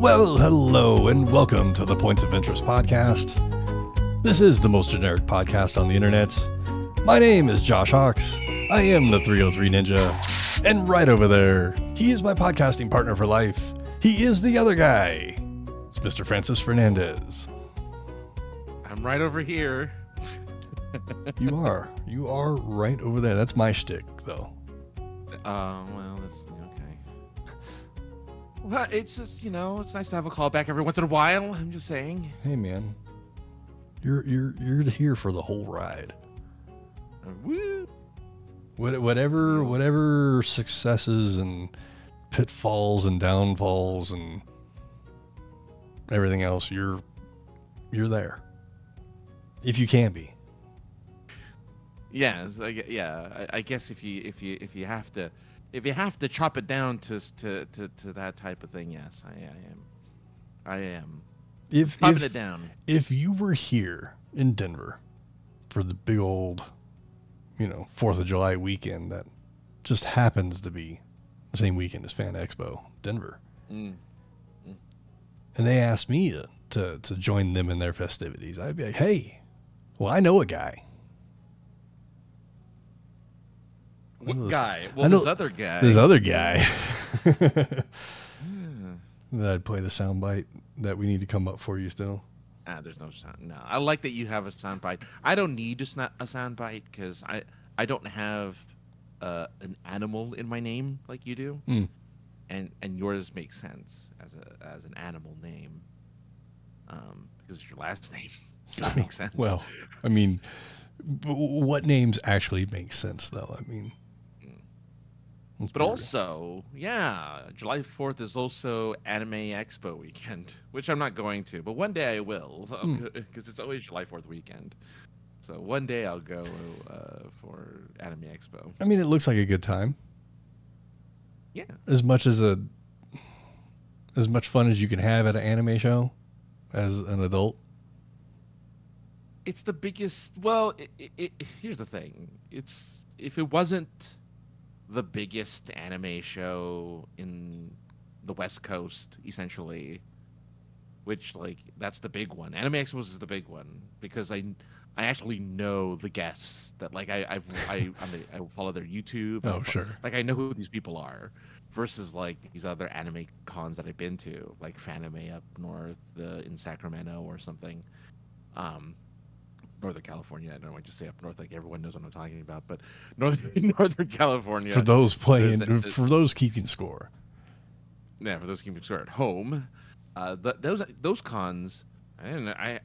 Well, hello, and welcome to the Points of Interest podcast. This is the most generic podcast on the internet. My name is Josh Hawks. I am the 303 Ninja. And right over there, he is my podcasting partner for life. He is the other guy. It's Mr. Francis Fernandez. I'm right over here. You are right over there. That's my shtick, though. Well, that's okay. Well, it's just, it's nice to have a call back every once in a while. I'm just saying. Hey, man. You're here for the whole ride. Woo! Whatever successes and pitfalls and downfalls and everything else, you're there. If you can be. Yes, I guess if you have to chop it down to that type of thing, yes, I am. If chopping it down. If you were here in Denver for the big old, 4th of July weekend that just happens to be the same weekend as Fan Expo, Denver, and they asked me to join them in their festivities, I'd be like, hey, well, I know a guy. What guy? Well, this other guy. This other guy. Then I'd play the soundbite that we need to come up for you still. There's no sound. No, I like that you have a soundbite. I don't need a soundbite because I don't have an animal in my name like you do, and yours makes sense as an animal name, because it's your last name, so it makes sense. Well, I mean, what names actually make sense though? I mean. But also, July 4th is also Anime Expo weekend, which I'm not going to, but one day I will, because it's always July 4th weekend. So one day I'll go for Anime Expo. I mean, it looks like a good time. Yeah. As much fun as you can have at an anime show as an adult. It's the biggest, well, here's the thing. If it wasn't the biggest anime show in the West Coast, essentially, which that's the big one. Anime Expo is the big one because I actually know the guests that I follow their YouTube. Oh, sure. I know who these people are, versus these other anime cons that I've been to, like Fanime up north in Sacramento or something. Northern California. I don't know why I just say up north, everyone knows what I'm talking about, but Northern California. For those for those keeping score. Yeah, for those keeping score at home. Those cons,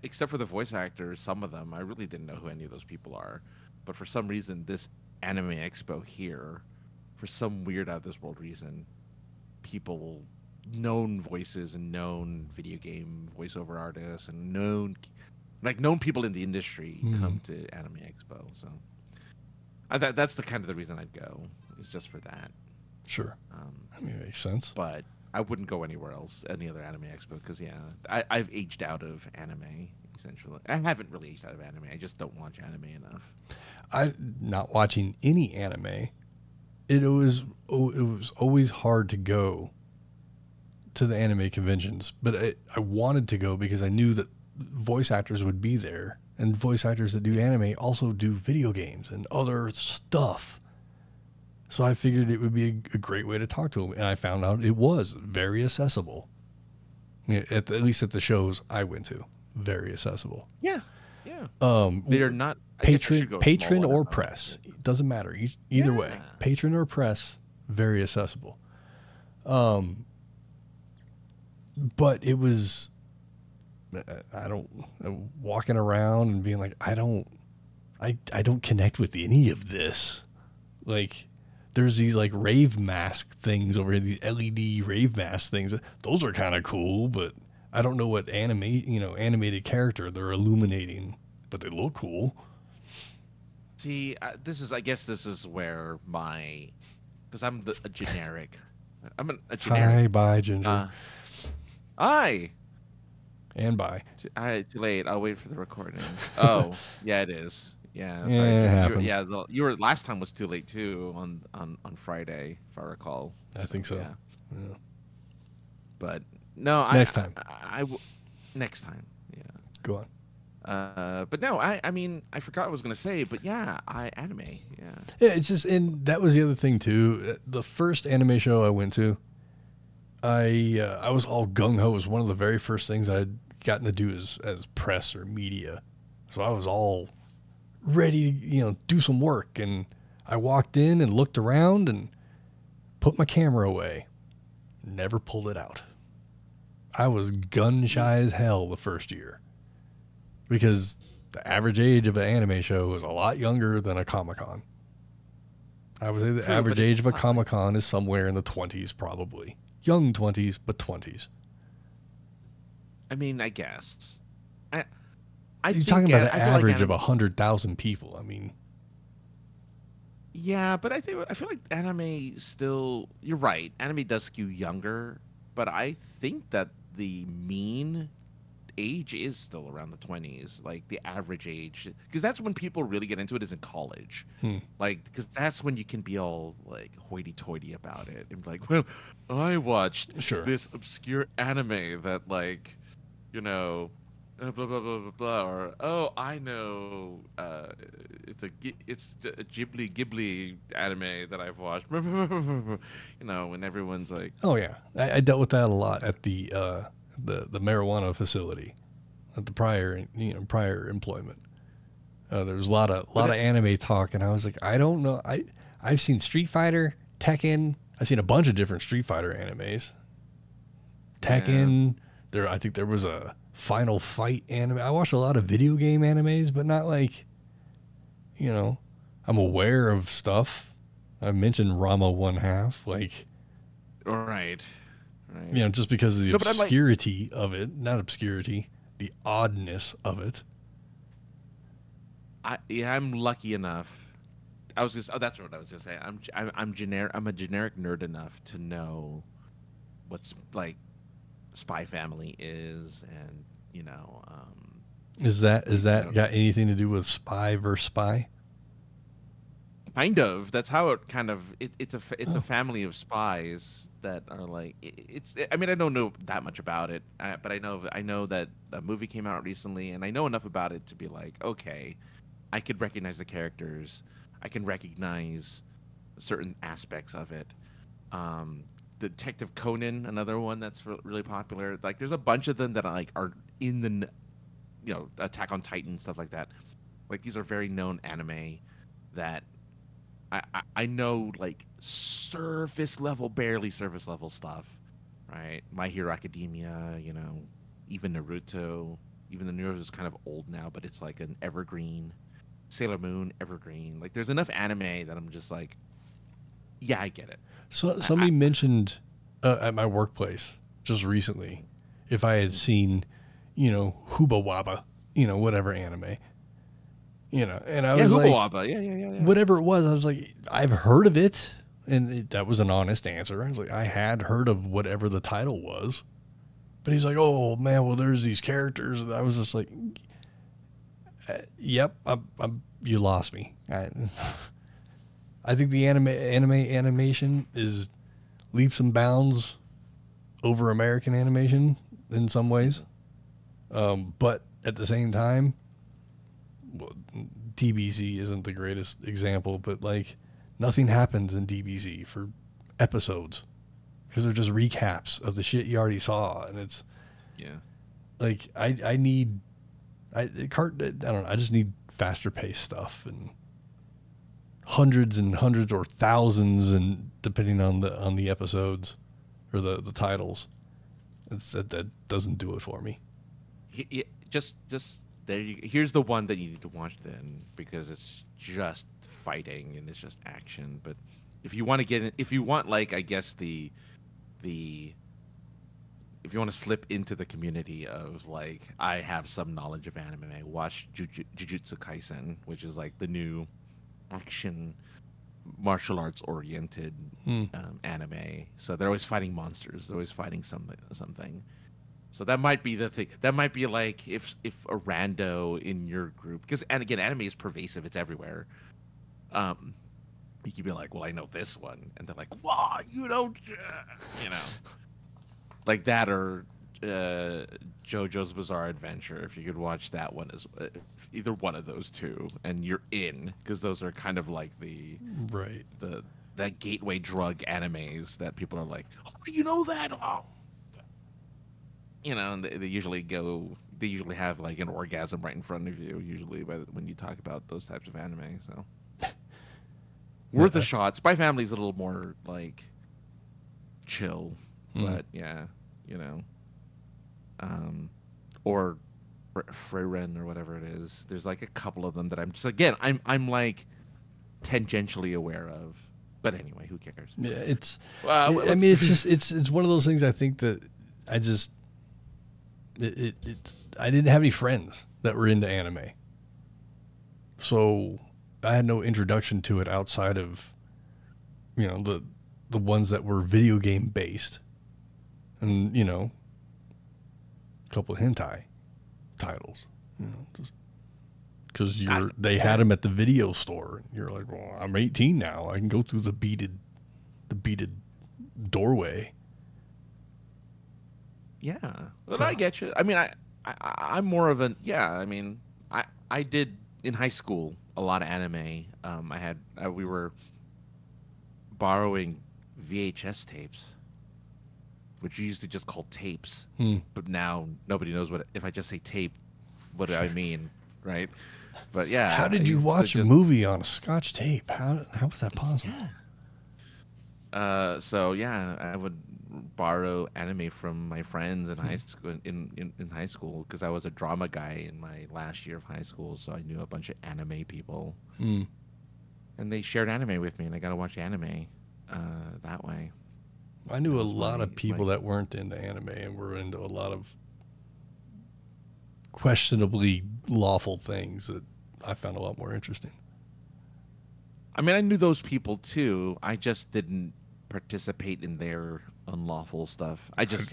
except for the voice actors, some of them, I really didn't know who any of those people are. But for some reason, this Anime Expo here, for some weird out of this world reason, known voices and known video game voiceover artists and known people in the industry come to Anime Expo. So that's the kind of the reason I'd go, is just for that. Sure. I mean, it makes sense. But I wouldn't go anywhere else, any other Anime Expo, because I've aged out of anime, essentially. I haven't really aged out of anime. I just don't watch anime enough. I'm not watching any anime. It was always hard to go to the anime conventions, but I wanted to go because I knew that voice actors would be there, and voice actors that do anime also do video games and other stuff. So I figured it would be a great way to talk to them, and I found out it was very accessible. At least at the shows I went to, very accessible. Yeah. They're not patron or press. It doesn't matter. Either way, patron or press, very accessible. But it was. Walking around and being like, I don't connect with any of this. There's these rave mask things over here, these LED rave mask things. Those are kind of cool, but I don't know what animated character they're illuminating, but they look cool. See, I guess this is where because I'm a generic. I'm a generic. Hi, bye, Ginger. Hi. And bye. Too late. I'll wait for the recording. Oh, yeah, it is. Yeah, sorry. Yeah, it happens. You were last time was too late too on Friday, if I recall. I think so. Yeah. But No, Next time. next time. Yeah. Go on. But no, I mean, I forgot what I was gonna say, but yeah, anime, yeah. Yeah, it's just, and that was the other thing too. The first anime show I went to, I was all gung ho. It was one of the very first things I'd gotten to do as press or media, so I was all ready to do some work. And I walked in and looked around and put my camera away. Never pulled it out. I was gun shy as hell the first year because the average age of an anime show is a lot younger than a Comic-Con. I would say the average age of a Comic-Con is somewhere in the 20s, probably. Young 20s, but 20s. I mean, I guess. You're talking about an average of 100,000 people. I mean, yeah, but I feel like anime still. You're right. Anime does skew younger, but I think that the mean age is still around the 20s, like the average age, because that's when people really get into it is in college. Like, because that's when you can be all like hoity-toity about it and be like, well, I watched this obscure anime that, like, blah blah blah blah blah, or oh, I know, it's a Ghibli anime that I've watched. And everyone's like, oh yeah, I dealt with that a lot at the marijuana facility at the prior employment. There was a lot of anime talk, and I was like, I don't know. I've seen Street Fighter, Tekken. I've seen a bunch of different Street Fighter animes. Tekken. Yeah. I think there was a Final Fight anime. I watched a lot of video game animes, but not like, I'm aware of stuff. I mentioned Rama 1/2, like, right. Just because of the obscurity of it, not obscurity, the oddness of it. I'm lucky enough. That's what I was gonna say. I'm generic. I'm a generic nerd enough to know what's like Spy Family is, and is that got anything to do with Spy versus Spy? Kind of. That's how it kind of. It's a family of spies that are like. I mean, I don't know that much about it, but I know that a movie came out recently, and I know enough about it to be like, okay, I could recognize the characters. I can recognize certain aspects of it. Detective Conan, another one that's really popular. Like, there's a bunch of them that are in the, Attack on Titan, stuff like that. Like, these are very known anime that I know, like, barely surface level stuff, right? My Hero Academia, even Naruto. Even the Naruto is kind of old now, but it's like an evergreen. Sailor Moon, evergreen. Like, there's enough anime that I'm just like, yeah, I get it. So somebody mentioned at my workplace just recently if I had seen, Hubba Wabba, whatever anime, and I was Hubba like, Wabba. Yeah. Whatever it was, I was like, I've heard of it, and that was an honest answer. I was like, I had heard of whatever the title was, but he's like, oh man, well, there's these characters, and I was just like, yep, you lost me. I think the animation is leaps and bounds over American animation in some ways. But at the same time, DBZ isn't the greatest example, but like nothing happens in DBZ for episodes because they're just recaps of the shit you already saw. And it's like, I don't know. I just need faster paced stuff and hundreds and hundreds or thousands, and depending on the episodes or the titles, that doesn't do it for me. Just there. Here's the one that you need to watch then, because it's just fighting and it's just action. But if you want to get in, if you want, like, I guess if you want to slip into the community of like, I have some knowledge of anime, watch Jujutsu Kaisen, which is like the new action martial arts oriented anime. So they're always fighting monsters. They're always fighting something. So that might be the thing. That might be like if a rando in your group, because, and again, anime is pervasive. It's everywhere. You could be like, well, I know this one, and they're like, wow, like that or JoJo's Bizarre Adventure. If you could watch that one as either one of those two, and you're in, because those are kind of like Right. the that gateway drug animes that people are like, oh, you know that, oh. You know, and they usually have like an orgasm right in front of you. Usually, when you talk about those types of anime, so worth a shot. Spy Family's a little more like chill, but yeah, you know, or Freyren or whatever it is. There's like a couple of them that I'm just I'm like tangentially aware of. But anyway, who cares? Yeah, I mean, it's just it's one of those things. I think that I just I didn't have any friends that were into anime, so I had no introduction to it outside of, you know, the ones that were video game based, and you know, a couple of hentai titles, you know, just because they had them at the video store. And you're like, well, I'm 18 now. I can go through the beaded doorway. Yeah, well, so, I get you. I mean, I'm more of I mean, I did in high school a lot of anime. We were borrowing VHS tapes, which you used to just call tapes, but now nobody knows if I just say tape, what do I mean, right? But yeah. How did you watch a movie on a Scotch tape? How was that possible? Yeah. So yeah, I would borrow anime from my friends in high school in high school, because I was a drama guy in my last year of high school, so I knew a bunch of anime people, and they shared anime with me, and I got to watch anime that way. I knew a lot of people that weren't into anime and were into a lot of questionably lawful things that I found a lot more interesting. I mean, I knew those people too. I just didn't participate in their unlawful stuff. I didn't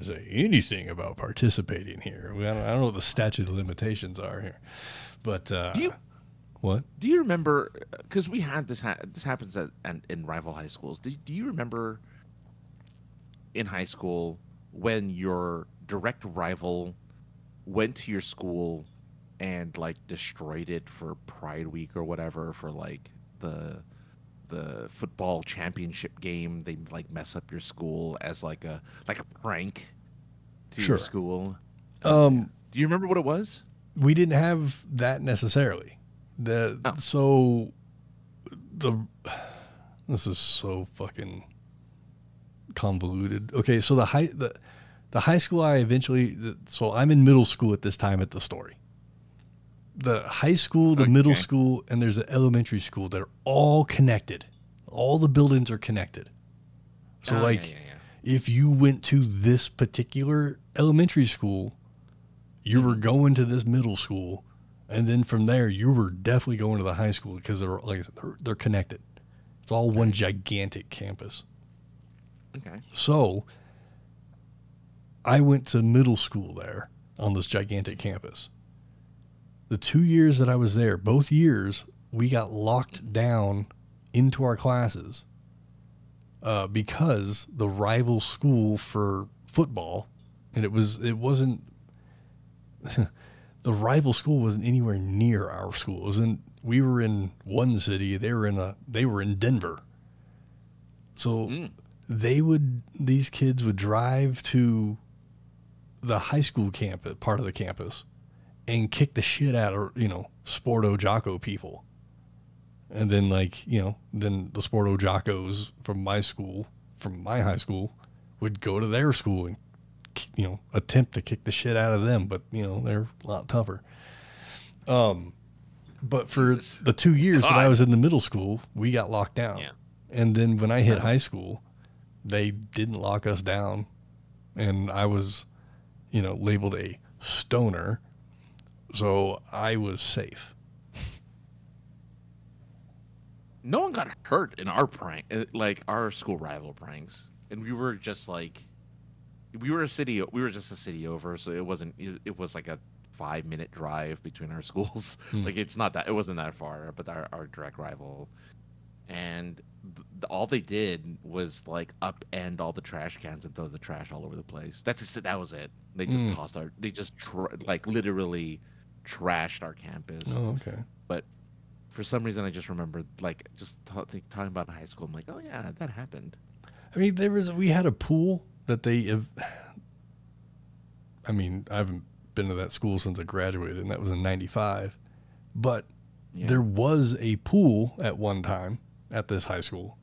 say anything about participating here. I don't know what the statute of limitations are here, but what do you remember? Because we had this happens in rival high schools. Do you remember in high school when your direct rival went to your school and like destroyed it for Pride Week or whatever, for like the football championship game? They like mess up your school as like a prank to your school. Do you remember what it was? We didn't have that necessarily. This is so fucking convoluted. Okay, so the high school so I'm in middle school at this time at the story. The high school, the middle school, and there's an elementary school that are all connected. All the buildings are connected. So if you went to this particular elementary school, you were going to this middle school, and then from there you were definitely going to the high school, because they're, like I said, they're connected. It's all one gigantic campus. Okay. So I went to middle school there on this gigantic campus. The 2 years that I was there, both years, we got locked down into our classes because the rival school for football, and it wasn't the rival school wasn't anywhere near our school. We were in one city, they were in Denver. So these kids would drive to the high school campus, part of the campus, and kick the shit out of, Sporto Jocko people. And then then the Sporto Jockos from my high school, would go to their school and, attempt to kick the shit out of them. But, they're a lot tougher. But for the 2 years that I was in the middle school, we got locked down. Yeah. And then when I hit high school, they didn't lock us down. And I was, labeled a stoner. So I was safe. No one got hurt in our prank, like our school rival pranks, and we were just just a city over, so it was like a 5-minute drive between our schools. Like it wasn't that far, but our direct rival, and all they did was like upend all the trash cans and throw the trash all over the place. That was it. They just like literally trashed our campus. Oh, okay. But for some reason, I just remember like talking about high school. I'm like, oh yeah, that happened. I mean, we had a pool that I mean, I haven't been to that school since I graduated, and that was in '95. But there was a pool at one time at this high school,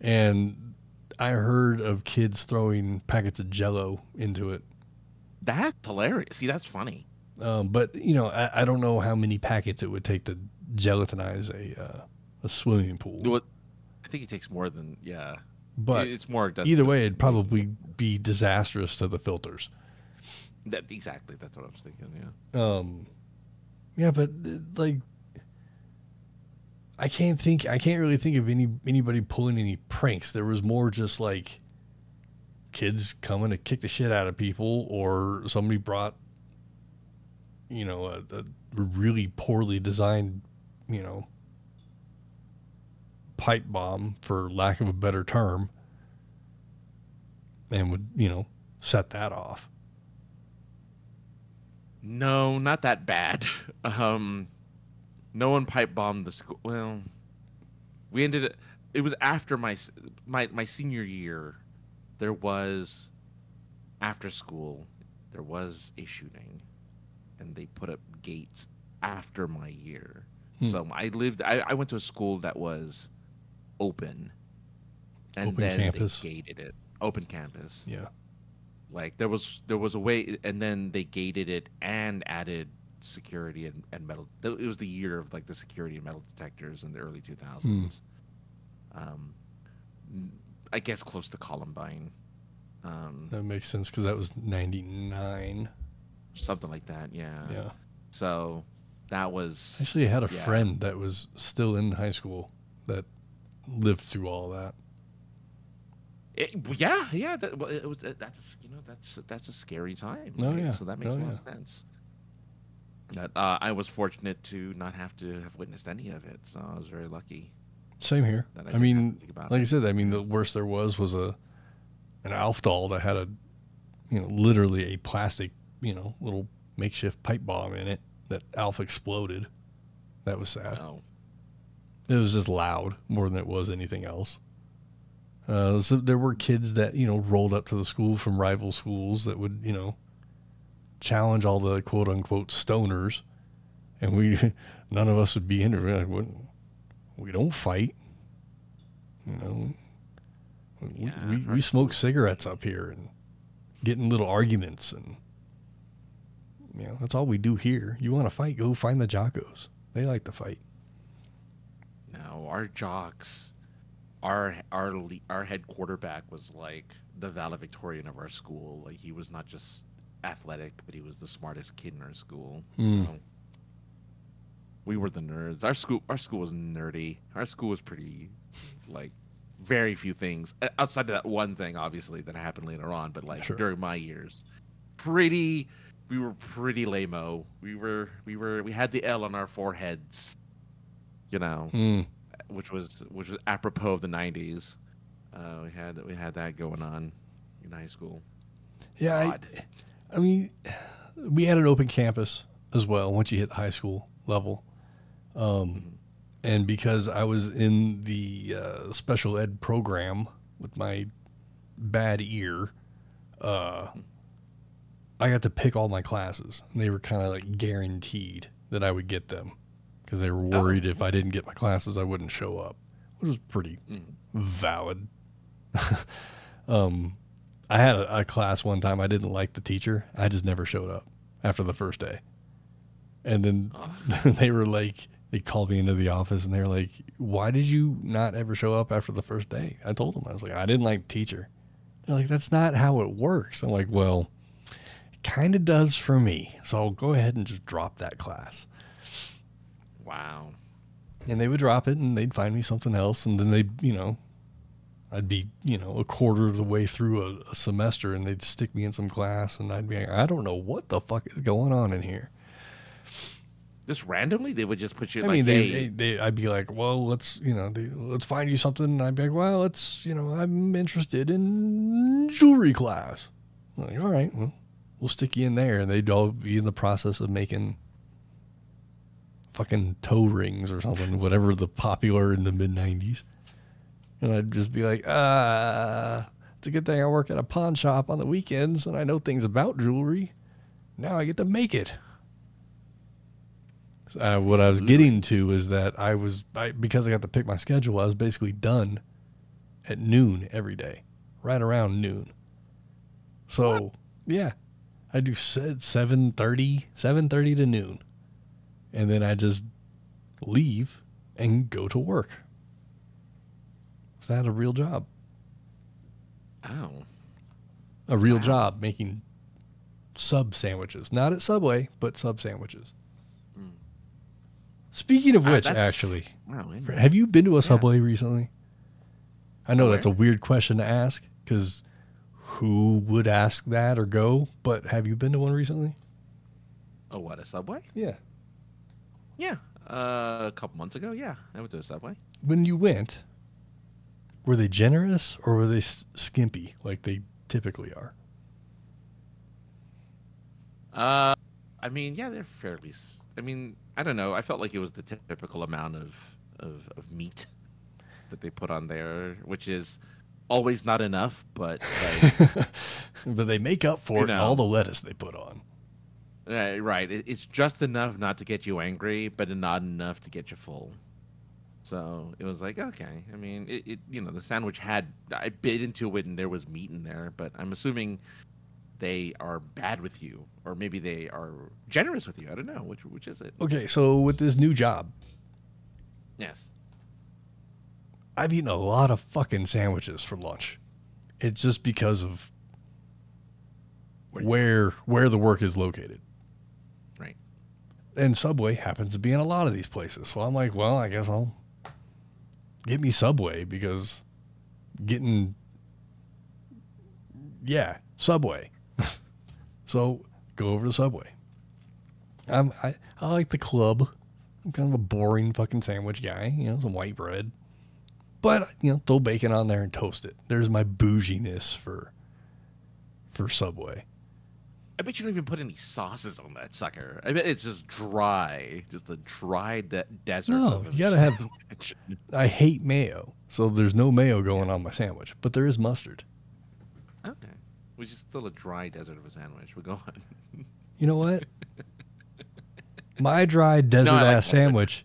and I heard of kids throwing packets of Jell-O into it. That's hilarious. See, that's funny. But I don't know how many packets it would take to gelatinize a swimming pool. Well, I think it takes more than But it's more. Either way, it'd probably be disastrous to the filters. Exactly. That's what I was thinking. Yeah. Yeah, but like, I can't really think of anybody pulling any pranks. There was more just like kids coming to kick the shit out of people, or somebody brought, a really poorly designed, pipe bomb, for lack of a better term, and would, set that off. No, not that bad. No one pipe bombed the school. Well, it was after my senior year. There was, after school, there was a shooting, and they put up gates after my year. So I went to a school that was open, and open then campus. They gated it. Open campus. Yeah. Like there was a way, and then they gated it and added security and metal. It was the year of like the security and metal detectors in the early 2000s. I guess close to Columbine. That makes sense because that was 99. Something like that, yeah. Yeah. So that was... Actually, I had a friend that was still in high school that lived through all that. That's a scary time. Oh, right? yeah. So that makes a lot of sense. That I was fortunate to not have to have witnessed any of it, so I was very lucky. Same here. I mean, like I said, the worst there was an Alf doll that had literally a plastic, little makeshift pipe bomb in it that Alf exploded. That was sad. Oh. It was just loud more than it was anything else. So there were kids that, rolled up to the school from rival schools that would, challenge all the quote unquote stoners. And none of us would be into it. Like, we don't fight. We smoke cigarettes up here and get in little arguments. And, that's all we do here. You want to fight, go find the jockos. They like to fight. No, our jocks... Our head quarterback was like the valedictorian of our school. Like he was not just athletic, but he was the smartest kid in our school. So we were the nerds. Our school was nerdy. Our school was pretty like very few things outside of that one thing, obviously, that happened later on. But like during my years, we were pretty lame-o. We had the L on our foreheads, which was apropos of the 90s. We had that going on in high school. Yeah, I mean, we had an open campus as well once you hit the high school level. And because I was in the special ed program with my bad ear, I got to pick all my classes. And they were kind of like guaranteed that I would get them because they were worried if I didn't get my classes, I wouldn't show up, which was pretty valid. I had a class one time. I didn't like the teacher. I just never showed up after the first day. And then they were like, they called me into the office and they were like, why did you not ever show up after the first day? I told them, I was like, I didn't like the teacher. They're like, that's not how it works. I'm like, well, it kind of does for me. So I'll go ahead and just drop that class. Wow. And they would drop it and they'd find me something else. And then they'd, I'd be, a quarter of the way through a semester and they'd stick me in some class and I'd be like, I don't know what the fuck is going on in here. Just randomly, they would just put you I like, mean, hey, I'd be like, well, let's find you something. And I'd be like, well, I'm interested in jewelry class. I'm like, all right, well, we'll stick you in there. And they'd all be in the process of making fucking toe rings or something, whatever the popular in the mid-90s. And I'd just be like, it's a good thing I work at a pawn shop on the weekends and I know things about jewelry. Now I get to make it. What I was getting to is that because I got to pick my schedule, I was basically done at noon every day, right around noon. So, yeah, I do 7:30 to noon. And then I just leave and go to work. So I had a real job. oh, A real job making sub sandwiches. Not at Subway, but sub sandwiches. Speaking of which, actually, have you been to a Subway recently? I know that's a weird question to ask because who would ask that or go? But have you been to one recently? Oh, what, a Subway? Yeah. Yeah, a couple months ago. Yeah, I went to a Subway. When you went, were they generous or were they skimpy like they typically are? I mean, yeah, they're fairly. I mean, I don't know. I felt like it was the typical amount of meat that they put on there, which is always not enough, but like, but they make up for it in all the lettuce they put on. Right. It's just enough not to get you angry, but not enough to get you full. So it was like, okay. I mean, the sandwich I bit into it and there was meat in there, but I'm assuming they are bad with you, or maybe they are generous with you. I don't know. Which is it? Okay, so with this new job, yes, I've eaten a lot of fucking sandwiches for lunch. It's just because of where the work is located. Right. And Subway happens to be in a lot of these places. So I'm like, well, I guess I'll get me Subway because Subway. So go over to Subway. I like the club. I'm kind of a boring fucking sandwich guy, some white bread. But, throw bacon on there and toast it. There's my bouginess for Subway. I bet you don't even put any sauces on that sucker. I bet it's just dry. Just a dry desert. No, you gotta have. I hate mayo, so there's no mayo going on my sandwich, but there is mustard. Okay. Which is still a dry desert of a sandwich. We're going. You know what? My dry desert sandwich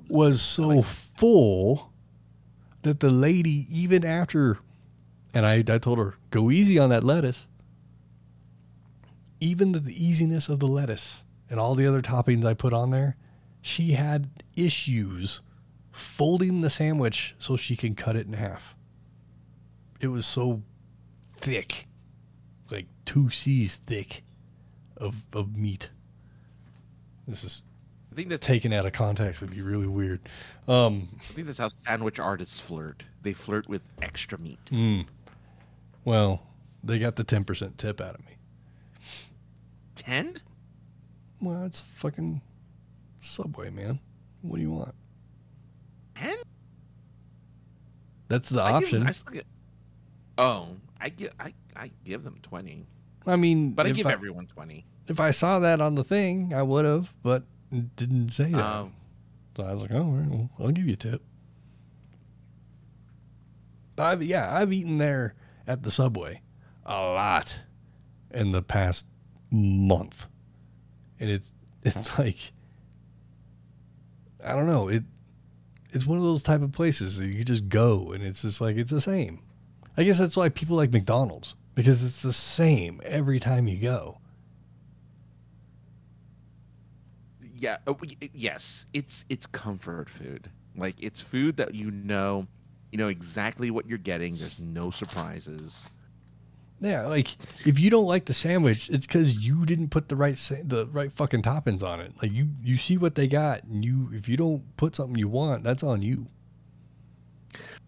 was so full that the lady, even after, and I told her, go easy on that lettuce. Even the easiness of the lettuce and all the other toppings I put on there, she had issues folding the sandwich so she can cut it in half. It was so thick, like 2 C's thick of meat. This is, I think that taken out of context would be really weird. I think that's how sandwich artists flirt. They flirt with extra meat. Well, they got the 10% tip out of me. 10? Well, it's fucking Subway, man. What do you want? 10? That's the option. I give them 20. I mean, but I give everyone 20. If I saw that on the thing, I would have, but it didn't say that. So I was like, oh, all right, well, I'll give you a tip. I've eaten there at the Subway a lot in the past month. And it's like, I don't know, it's one of those type of places that you just go and it's just like, it's the same. I guess that's why people like McDonald's, because it's the same every time you go. Yeah. Yes. It's comfort food. Like, it's food that you know exactly what you're getting. There's no surprises. Yeah, like if you don't like the sandwich, it's because you didn't put the right fucking toppings on it. Like you see what they got, and if you don't put something you want, that's on you.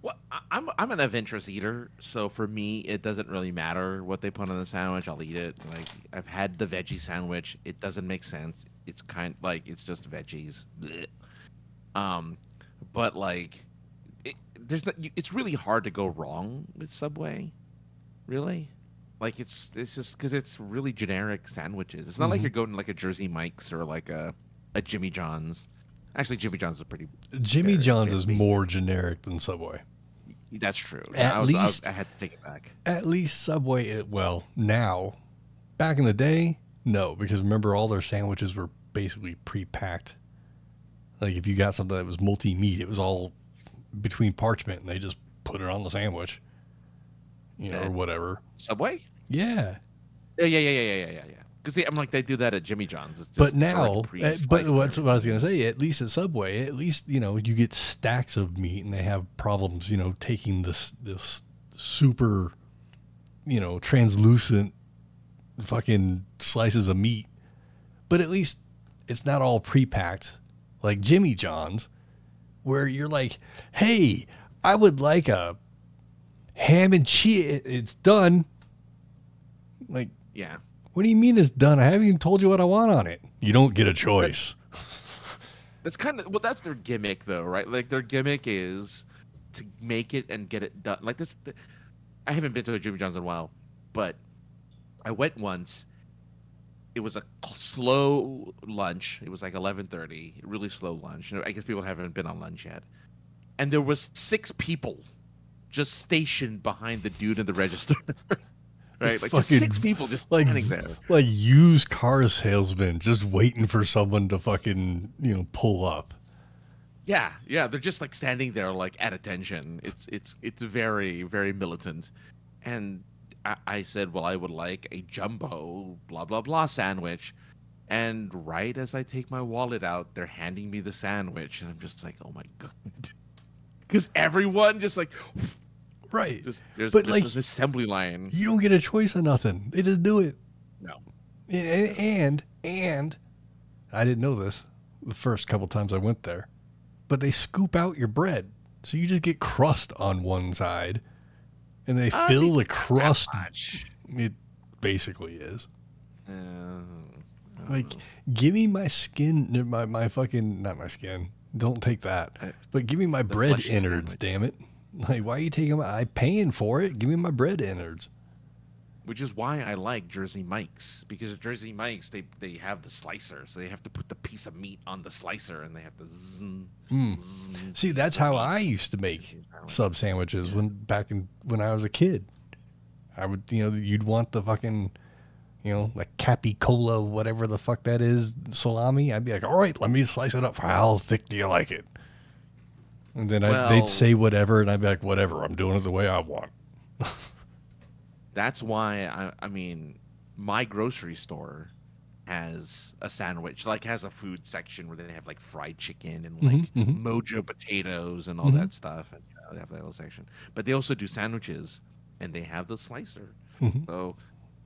Well, I'm an adventurous eater, so for me, it doesn't really matter what they put on the sandwich. I'll eat it. Like, I've had the veggie sandwich. It doesn't make sense. it's kind like it's just veggies. Blech. But like, it's really hard to go wrong with Subway, really. Like it's just because it's really generic sandwiches. It's not like you're going to like a Jersey Mike's or like a Jimmy John's. Actually, Jimmy John's is pretty. Jimmy John's is more generic than Subway. That's true. At least I had to take it back. At least Subway, well, now, back in the day, no, because remember all their sandwiches were basically pre-packed. Like if you got something that was multi-meat, it was all between parchment, and they just put it on the sandwich, or whatever. Subway? Yeah. Yeah. Because I'm like, they do that at Jimmy John's. It's just but now, but what I was going to say, at least at Subway, at least, you get stacks of meat, and they have problems, taking this super, translucent fucking slices of meat. But at least it's not all pre-packed like Jimmy John's, where you're like, hey, I would like a ham and cheese. It's done. Like, yeah. What do you mean it's done? I haven't even told you what I want on it. You don't get a choice. That's kind of, well, that's their gimmick though, right? Like their gimmick is to make it and get it done. Like this, I haven't been to a Jimmy John's in a while, but I went once. It was a slow lunch. It was like 11:30, really slow lunch. I guess people haven't been on lunch yet. And there was 6 people just stationed behind the dude in the register. Right, like just 6 people just standing there, like used car salesmen, just waiting for someone to fucking pull up. Yeah, they're just like standing there, like at attention. It's very, very militant. And I said, well, I would like a jumbo blah blah blah sandwich. And right as I take my wallet out, they're handing me the sandwich, and I'm just like, oh my god, because everyone just like. Right. There's an assembly line. You don't get a choice of nothing. They just do it. No. And I didn't know this the first couple times I went there, but they scoop out your bread. So you just get crust on one side, and they fill the crust. It basically is. Like, give me my skin, my fucking, not my skin. Don't take that. But give me my bread innards, damn it. Like, why are you taking I'm paying for it. Give me my bread innards. Which is why I like Jersey Mike's, because at Jersey Mike's they have the slicer, so they have to put the piece of meat on the slicer, and they have to See, that's how I used to make sub sandwiches when I was a kid. I would, you'd want the fucking, like capicola, whatever the fuck that is, salami. I'd be like, all right, let me slice it up. How thick do you like it? And then they'd say whatever, and I'd be like, whatever, I'm doing it the way I want. That's why, I mean, my grocery store has a sandwich, like has a food section where they have like fried chicken and like mojo potatoes and all that stuff. And they have that little section. But they also do sandwiches, and they have the slicer. So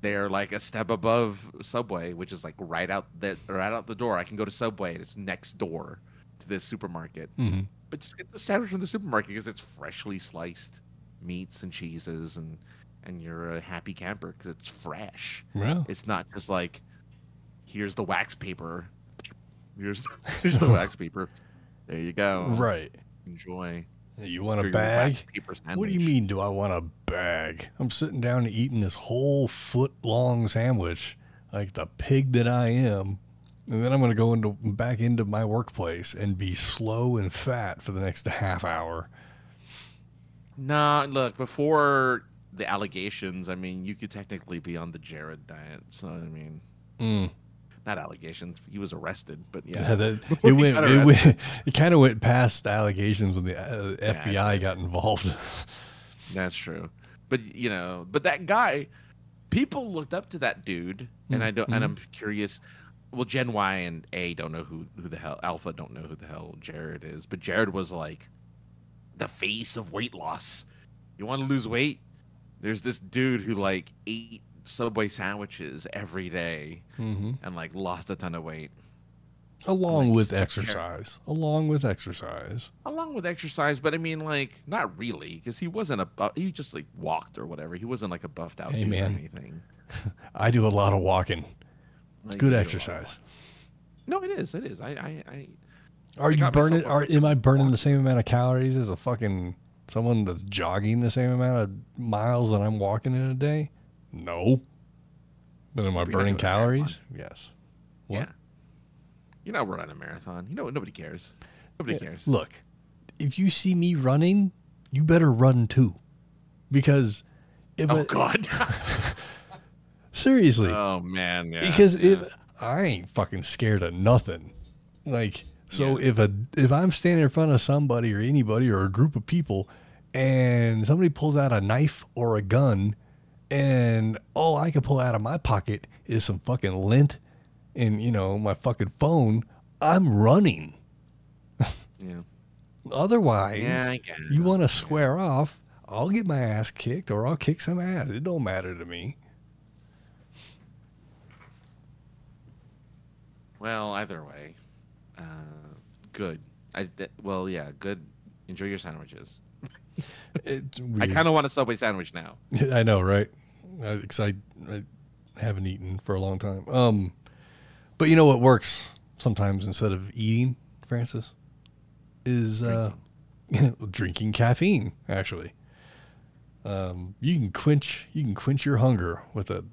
they're like a step above Subway, which is like right out the door. I can go to Subway, and it's next door to this supermarket. But just get the sandwich from the supermarket because it's freshly sliced meats and cheeses, and you're a happy camper because it's fresh. Wow. It's not just like, here's the wax paper. Here's the wax paper. There you go. Right. Enjoy. You want a bag? What do you mean, do I want a bag? I'm sitting down and eating this whole foot-long sandwich like the pig that I am. And then I'm going to go back into my workplace and be slow and fat for the next half hour. Nah, look, before the allegations, I mean, you could technically be on the Jared diet. So, I mean, not allegations. He was arrested, but yeah. It kind of went past allegations when the FBI got involved. That's true. But, but that guy, people looked up to that dude, and and I'm curious. Well, Gen Y and A don't know who the hell, Alpha don't know who the hell Jared is, but Jared was like the face of weight loss. You want to lose weight? There's this dude who like ate Subway sandwiches every day and like lost a ton of weight. Along with exercise, but I mean, like, not really, because he wasn't he just like walked or whatever. He wasn't like a buffed out dude or anything. I do a lot of walking. It's good exercise. No, it is. It is. Are I you got burning? myself a Am I burning the same amount of calories as a fucking someone that's jogging the same amount of miles that I'm walking in a day? No. But am I You're not burning doing a marathon. calories? Yes. What? Yeah. You're not running a marathon. You know what? Nobody cares. Nobody cares. Look, if you see me running, you better run too, because if God. seriously, Oh man. Yeah. because if I ain't fucking scared of nothing, like so if I'm standing in front of somebody or anybody or a group of people, and somebody pulls out a knife or a gun, and all I can pull out of my pocket is some fucking lint and my fucking phone, I'm running. Yeah. Otherwise, I get it. you want to square off, I'll get my ass kicked or I'll kick some ass. It don't matter to me. Well, either way, good. Good. Enjoy your sandwiches. It's I weird. kind of want a Subway sandwich now. I know, right? Because I haven't eaten for a long time. But you know what works sometimes instead of eating, Francis, is drinking caffeine. Actually, you can quench your hunger with a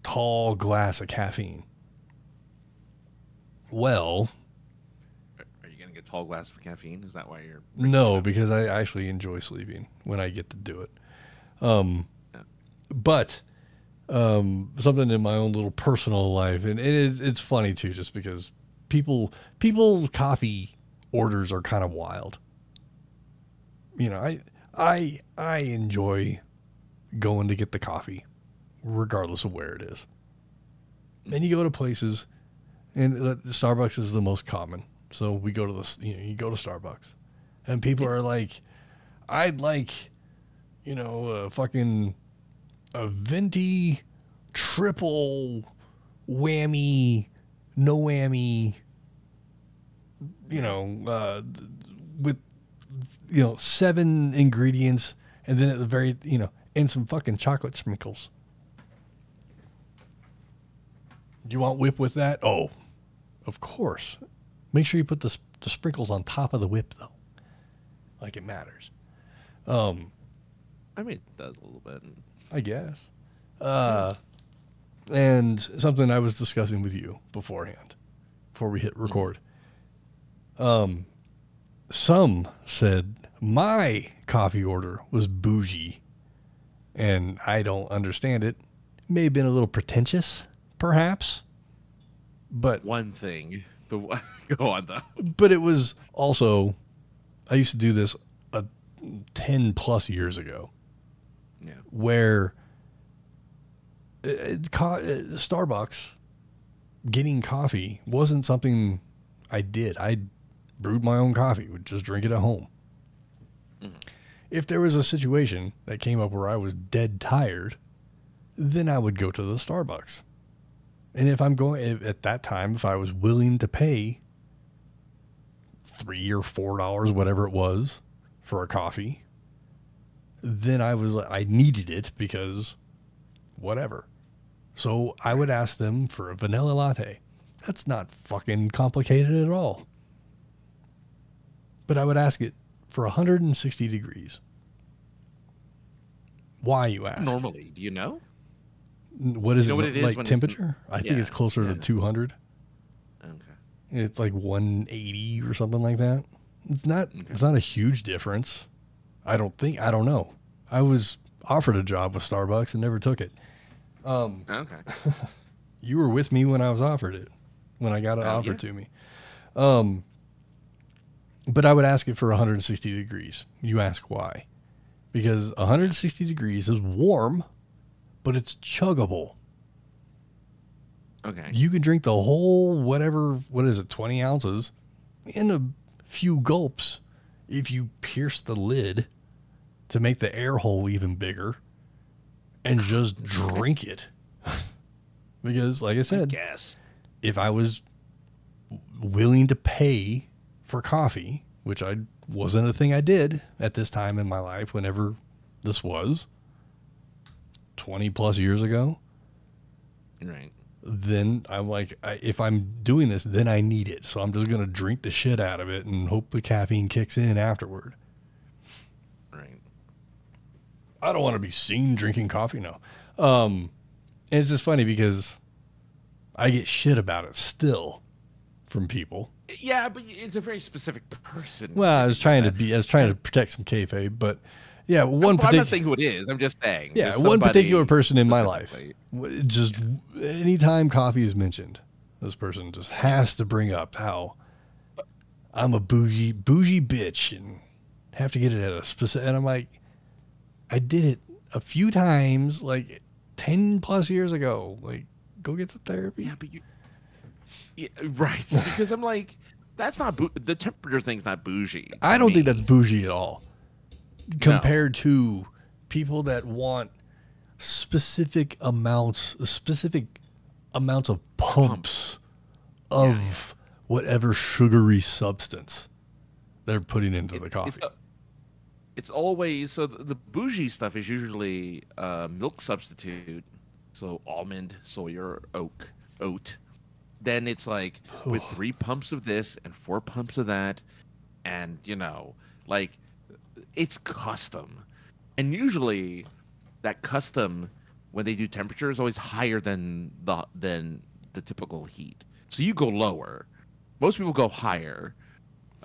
tall glass of caffeine. Well, Are you gonna get tall glass for caffeine? Is that why you're? no, because I actually enjoy sleeping when I get to do it. But something in my own little personal life, and it's funny too, just because people's coffee orders are kind of wild. I enjoy going to get the coffee, regardless of where it is. And you go to places, and Starbucks is the most common. So we go to you go to Starbucks, and people are like, "I'd like, a venti triple whammy, no whammy, with 7 ingredients, and then at the very and some fucking chocolate sprinkles. You want whip with that? Oh, of course. Make sure you put the sprinkles on top of the whip, though. Like it matters. I mean, it does a little bit. I guess. And something I was discussing with you beforehand, before we hit record. Some said my coffee order was bougie, and I don't understand it. May have been a little pretentious, perhaps, but One thing, but go on though. But it was also, I used to do this 10 plus years ago. Yeah. Where Starbucks getting coffee wasn't something I did. I brewed my own coffee, would just drink it at home. Mm-hmm. If there was a situation that came up where I was dead tired, then I would go to the Starbucks. And if at that time, if I was willing to pay $3 or $4, whatever it was, for a coffee, then I needed it because whatever. So I would ask them for a vanilla latte. That's not fucking complicated at all. But I would ask it for 160 degrees. Why, you ask? Normally, do you know? What is what it it is like when temperature? I think it's closer to 200. Okay. It's like 180 or something like that. It's not a huge difference. I don't know. I was offered a job with Starbucks and never took it. Okay. You were with me when I was offered it, when I got it offered to me. But I would ask it for 160 degrees. You ask why? Because 160 degrees is warm, but it's chuggable. Okay. You could drink the whole what is it, 20 ounces in a few gulps if you pierce the lid to make the air hole even bigger and just drink it. Because, like I said, if I was willing to pay for coffee, which wasn't a thing I did at this time in my life, whenever this was 20 plus years ago. Right. then I'm like, if I'm doing this, then I need it. So I'm just going to drink the shit out of it and hope the caffeine kicks in afterward. Right. I don't want to be seen drinking coffee. No. And it's just funny because I get shit about it still from people. Yeah, but it's a very specific person. Well, I was trying to protect some kayfabe, but yeah, I'm not saying who it is. I'm just saying. Yeah, one particular person in my life. Just anytime coffee is mentioned, this person just has to bring up how I'm a bougie bitch and have to get it at a specific. And I'm like, I did it a few times, like 10 plus years ago. Like, go get some therapy. Yeah, but right? Because I'm like, that's not the temperature thing's not bougie. I don't think that's bougie at all. Compared to people that want specific amounts of pumps of whatever sugary substance they're putting into the coffee. It's always so the bougie stuff is usually milk substitute, so almond, soy, or oat. Then it's like with 3 pumps of this and 4 pumps of that, and like. It's custom, and usually that custom, when they do temperature, is always higher than the typical heat. So you go lower. Most people go higher.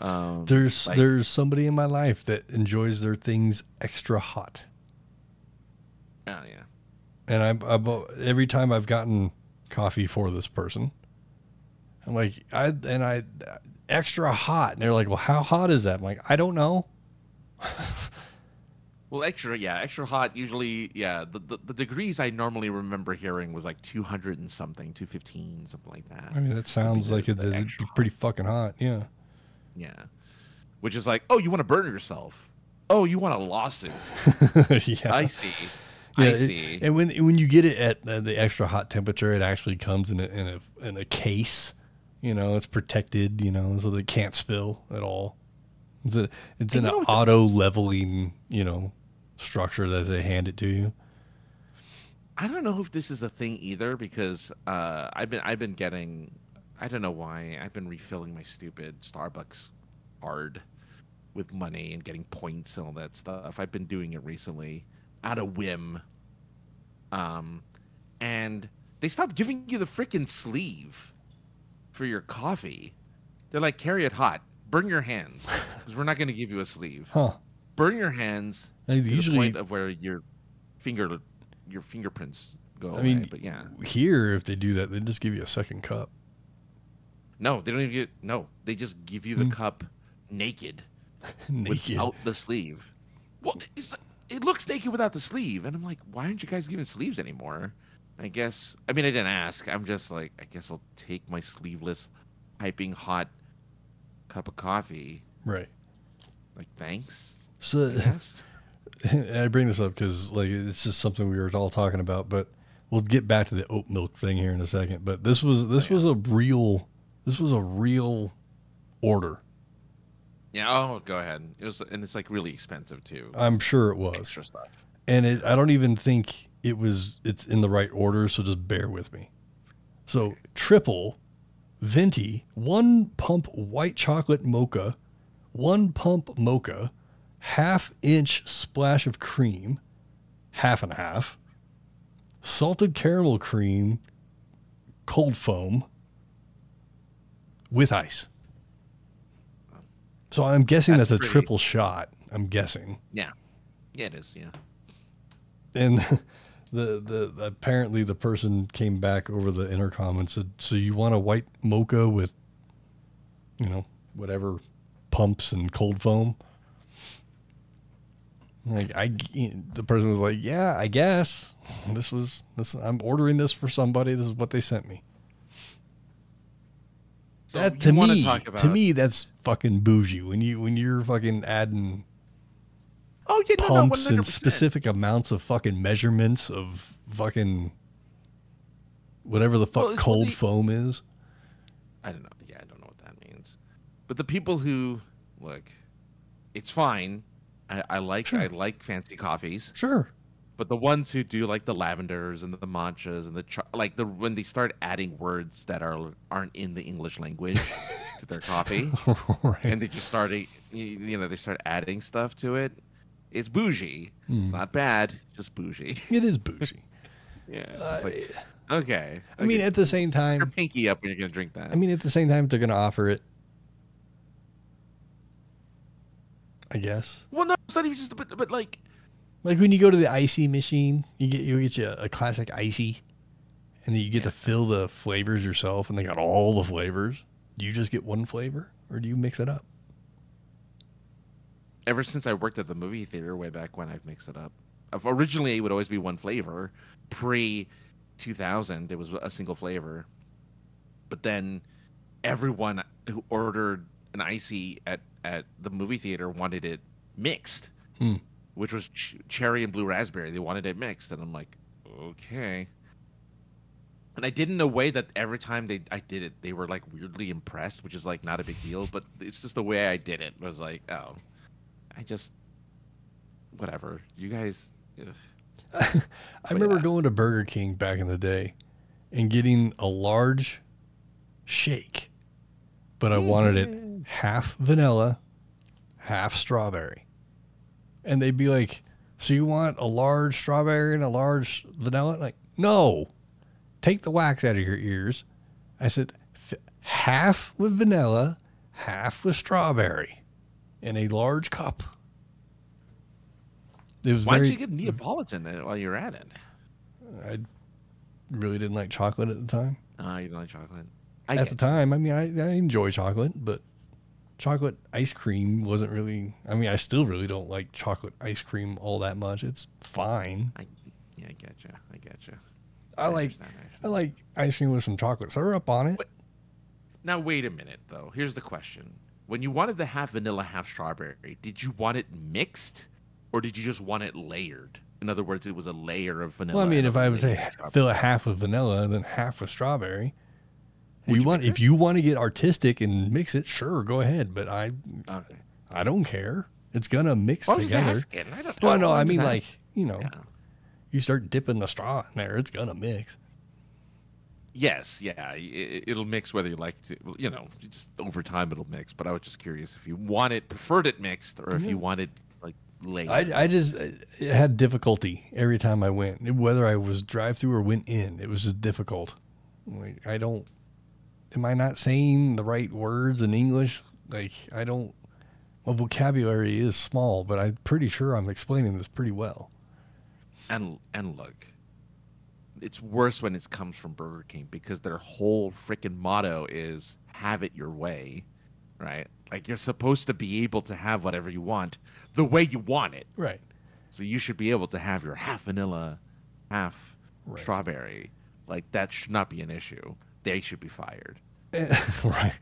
There's somebody in my life that enjoys their things extra hot. Oh yeah. And I every time I've gotten coffee for this person, I'm like I extra hot, and they're like, well, how hot is that? I'm like, I don't know. Well, extra hot. Usually, the degrees I normally remember hearing was like 200 and something, 215, something like that. I mean, that sounds like it'd be pretty fucking hot. Yeah. Yeah. Which is like, oh, you want to burn yourself? Oh, you want a lawsuit? Yeah. I see. Yeah, I see. And when you get it at the extra hot temperature, it actually comes in a case. It's protected. So they can't spill at all. It's an auto leveling, structure that they hand it to you. I don't know if this is a thing either because I've been getting, I don't know why, I've been refilling my stupid Starbucks card with money and getting points and all that stuff. I've been doing it recently out of whim. And they stopped giving you the freaking sleeve for your coffee. They're like, carry it hot. Burn your hands, because we're not going to give you a sleeve. Huh. Burn your hands to the point of where your fingerprints go away. But yeah. Here, if they do that, they just give you a second cup. No, they don't even they just give you the cup naked. Without the sleeve. Well, it looks naked without the sleeve. And I'm like, why aren't you guys giving sleeves anymore? I didn't ask. I'm just like, I guess I'll take my sleeveless, piping hot cup of coffee. Right. Like, thanks. So yes. I bring this up because it's just something we were all talking about, but we'll get back to the oat milk thing here in a second. But this was a real order. Yeah. Oh, go ahead. And it's like really expensive too. I'm sure it was extra stuff. And I don't even think it's in the right order. So just bear with me. So triple venti, 1 pump white chocolate mocha, 1 pump mocha, 1/2 inch splash of cream, 1/2 and 1/2, salted caramel cream, cold foam with ice. So I'm guessing that's a triple shot. I'm guessing. Yeah. Yeah, it is. Yeah. And the apparently the person came back over the intercom and said, so you want a white mocha with, whatever pumps and cold foam? Like the person was like, yeah, I guess this. I'm ordering this for somebody. This is what they sent me. So that to me, that's fucking bougie. When you're fucking adding pumps and specific amounts of fucking measurements of fucking whatever the fuck cold foam is. I don't know. Yeah, I don't know what that means. But the people who look, it's fine. I like fancy coffees. Sure. But the ones who do like the lavenders and the matchas and when they start adding words that aren't in the English language to their coffee, Right. and they just they start adding stuff to it. It's bougie. It's not bad, just bougie. It is bougie. Yeah. It's like, okay. I mean, at the same your time, pinky up when you're gonna drink that. I mean, at the same time, they're going to offer it, I guess. Well, no, it's not even just, but like, when you go to the icy machine, you get you a classic icy, and then you get to fill the flavors yourself, and they got all the flavors. Do you just get one flavor, or do you mix it up? ever since I worked at the movie theater way back when, I've mixed it up. Originally, it would always be one flavor. Pre-2000, it was a single flavor. But then everyone who ordered an icy at the movie theater wanted it mixed, which was cherry and blue raspberry. They wanted it mixed, and I'm like, okay. And I did it in a way that every time I did it, they were like weirdly impressed, which is like not a big deal, but it's just the way I did it. It was like, oh, whatever. You guys. I remember going to Burger King back in the day and getting a large shake, but I wanted it half vanilla, half strawberry. And they'd be like, so you want a large strawberry and a large vanilla? Like, no. Take the wax out of your ears. I said, half with vanilla, half with strawberry in a large cup. It was Why did you get Neapolitan while you were at it? I really didn't like chocolate at the time. Oh, you don't like chocolate? At the time, I mean, I enjoy chocolate, but chocolate ice cream wasn't really... I mean, I still really don't like chocolate ice cream all that much. It's fine. I get you. I like ice cream with some chocolate syrup on it. Now, wait a minute, though. Here's the question. When you wanted the half vanilla, half strawberry, did you want it mixed, or did you just want it layered? In other words, it was a layer of vanilla. Well, I mean, if I would say fill it half with vanilla and then half with strawberry, if you want to get artistic and mix it, sure, go ahead. But I don't care. It's gonna mix together. Just asking. I don't know. Well, no, I mean, like, you start dipping the straw in there, it's gonna mix. Yes, yeah, it'll mix whether you like to. Just over time it'll mix. But I was just curious if you preferred it mixed, or if you wanted like layered. I just had difficulty every time I went, whether I was drive-through or went in. It was just difficult. Like, am I not saying the right words in English? Like, my vocabulary is small, but I'm pretty sure I'm explaining this pretty well. And look, it's worse when it comes from Burger King, because their whole freaking motto is have it your way, right? Like, you're supposed to be able to have whatever you want the way you want it. Right. So you should be able to have your half vanilla, half strawberry. Like, that should not be an issue. They should be fired. Right.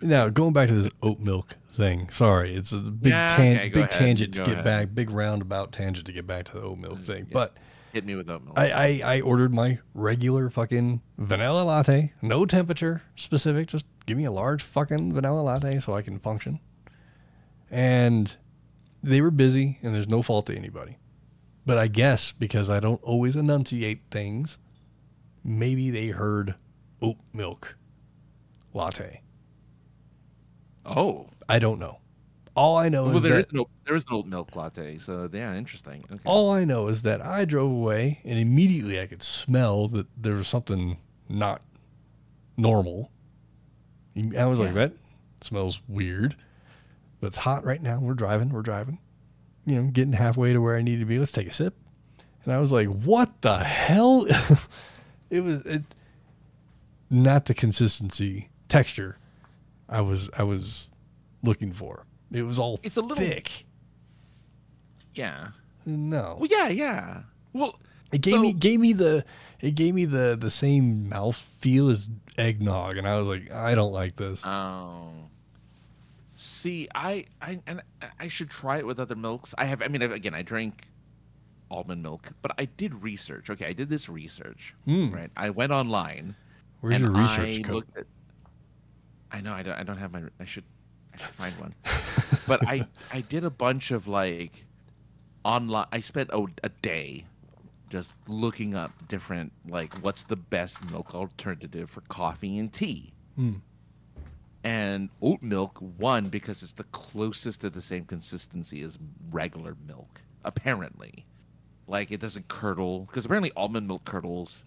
Now, going back to this oat milk thing. Sorry, it's a big tangent to get back, big roundabout tangent to get back to the oat milk thing. Yeah. But hit me with oat milk. I ordered my regular fucking vanilla latte, no temperature specific. Just give me a large fucking vanilla latte so I can function. And they were busy, and there's no fault to anybody. But I guess because I don't always enunciate things, maybe they heard oat milk latte. Oh, I don't know. All I know is there is an oat milk latte. So yeah, interesting. Okay. All I know is that I drove away, and immediately I could smell that there was something not normal. I was like, that smells weird, but it's hot right now. We're driving. Getting halfway to where I need to be. Let's take a sip. And I was like, what the hell? It was not the consistency, texture I was looking for. It was all it's a little thick. Yeah. No. Well, yeah. Well, it gave me the same mouth feel as eggnog, and I was like, I don't like this. Oh. See, I should try it with other milks. I drank almond milk, but I did research. Okay, I did this research. Right, I went online. Where's your research code? I know I don't have my. I should find one. But I did a bunch of like online. I spent a day just looking up different, like, what's the best milk alternative for coffee and tea. And oat milk won because it's the closest to the same consistency as regular milk, apparently. Like, it doesn't curdle, because apparently almond milk curdles.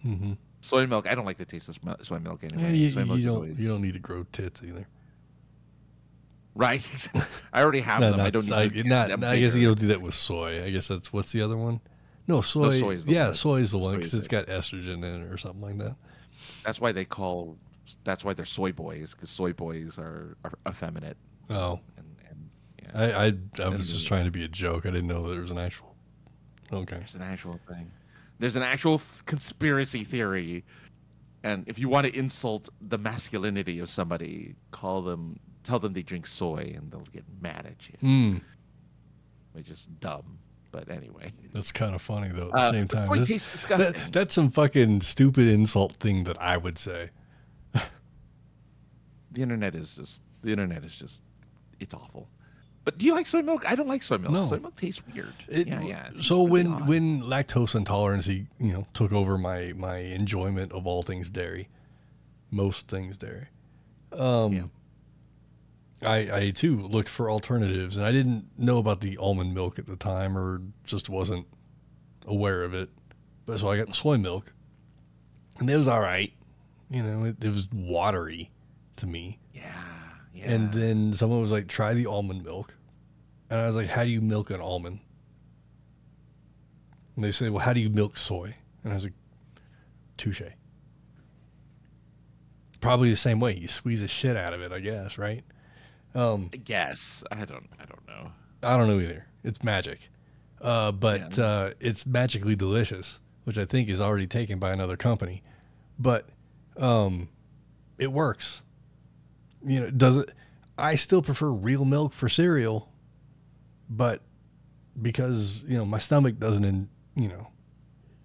Soy milk, I don't like the taste of soy milk anyway. Yeah, soy milk you don't need to grow tits either. Right. I already have them. I don't need to. I guess you don't do that with soy. I guess what's the other one? No, soy. No, soy is the one. Soy is the one because it's got estrogen in it or something like that. That's why they're soy boys, because soy boys are effeminate. Oh. I was just trying to be a joke. I didn't know there was an actual. Okay. There's an actual thing. There's an actual conspiracy theory. And if you want to insult the masculinity of somebody, tell them they drink soy and they'll get mad at you. Which is dumb. But anyway. That's kind of funny, though, at the same time. Soy tastes disgusting. That's some fucking stupid insult thing that I would say. The internet is just, it's awful. But do you like soy milk? I don't like soy milk. No. Soy milk tastes weird. So when lactose intolerance, took over my enjoyment of all things dairy, most things dairy, I too looked for alternatives, and I didn't know about the almond milk at the time, or just wasn't aware of it. But so I got soy milk, and it was all right. It was watery to me. Yeah. And then someone was like, try the almond milk. And I was like, how do you milk an almond? And they said, well, how do you milk soy? And I was like, touche. Probably the same way. You squeeze the shit out of it, I guess, right? I guess. I don't know. I don't know either. It's magic. But it's magically delicious, which I think is already taken by another company. But it works. Does it? I still prefer real milk for cereal, but because my stomach doesn't, you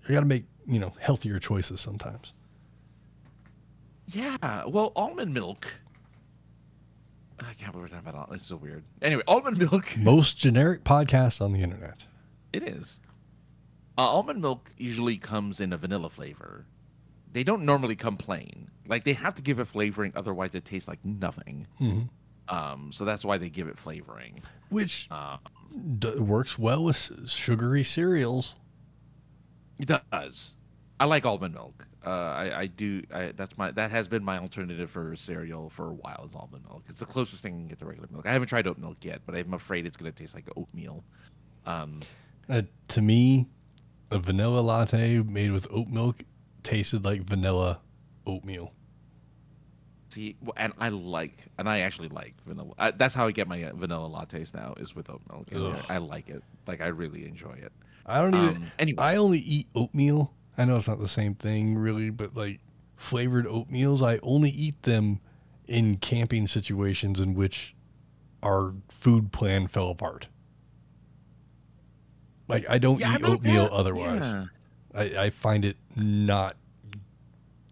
got to make healthier choices sometimes. Yeah, well, almond milk. I can't believe we're talking about it's so weird. Anyway, almond milk. Most generic podcast on the internet. It is. Almond milk usually comes in a vanilla flavor. They don't normally come plain. Like, they have to give it flavoring, otherwise it tastes like nothing. So that's why they give it flavoring. Which works well with sugary cereals. It does. I like almond milk. I do. That has been my alternative for cereal for a while, is almond milk. It's the closest thing I can get to regular milk. I haven't tried oat milk yet, but I'm afraid it's going to taste like oatmeal. To me, a vanilla latte made with oat milk tasted like vanilla oatmeal. See, and I actually like vanilla. That's how I get my vanilla lattes now, is with oat milk. And I like it. Like, I really enjoy it. I don't even. Anyway. I only eat oatmeal. I know it's not the same thing, really, but like flavored oatmeals, I only eat them in camping situations in which our food plan fell apart. Like, I don't eat oatmeal otherwise. Yeah. I find it not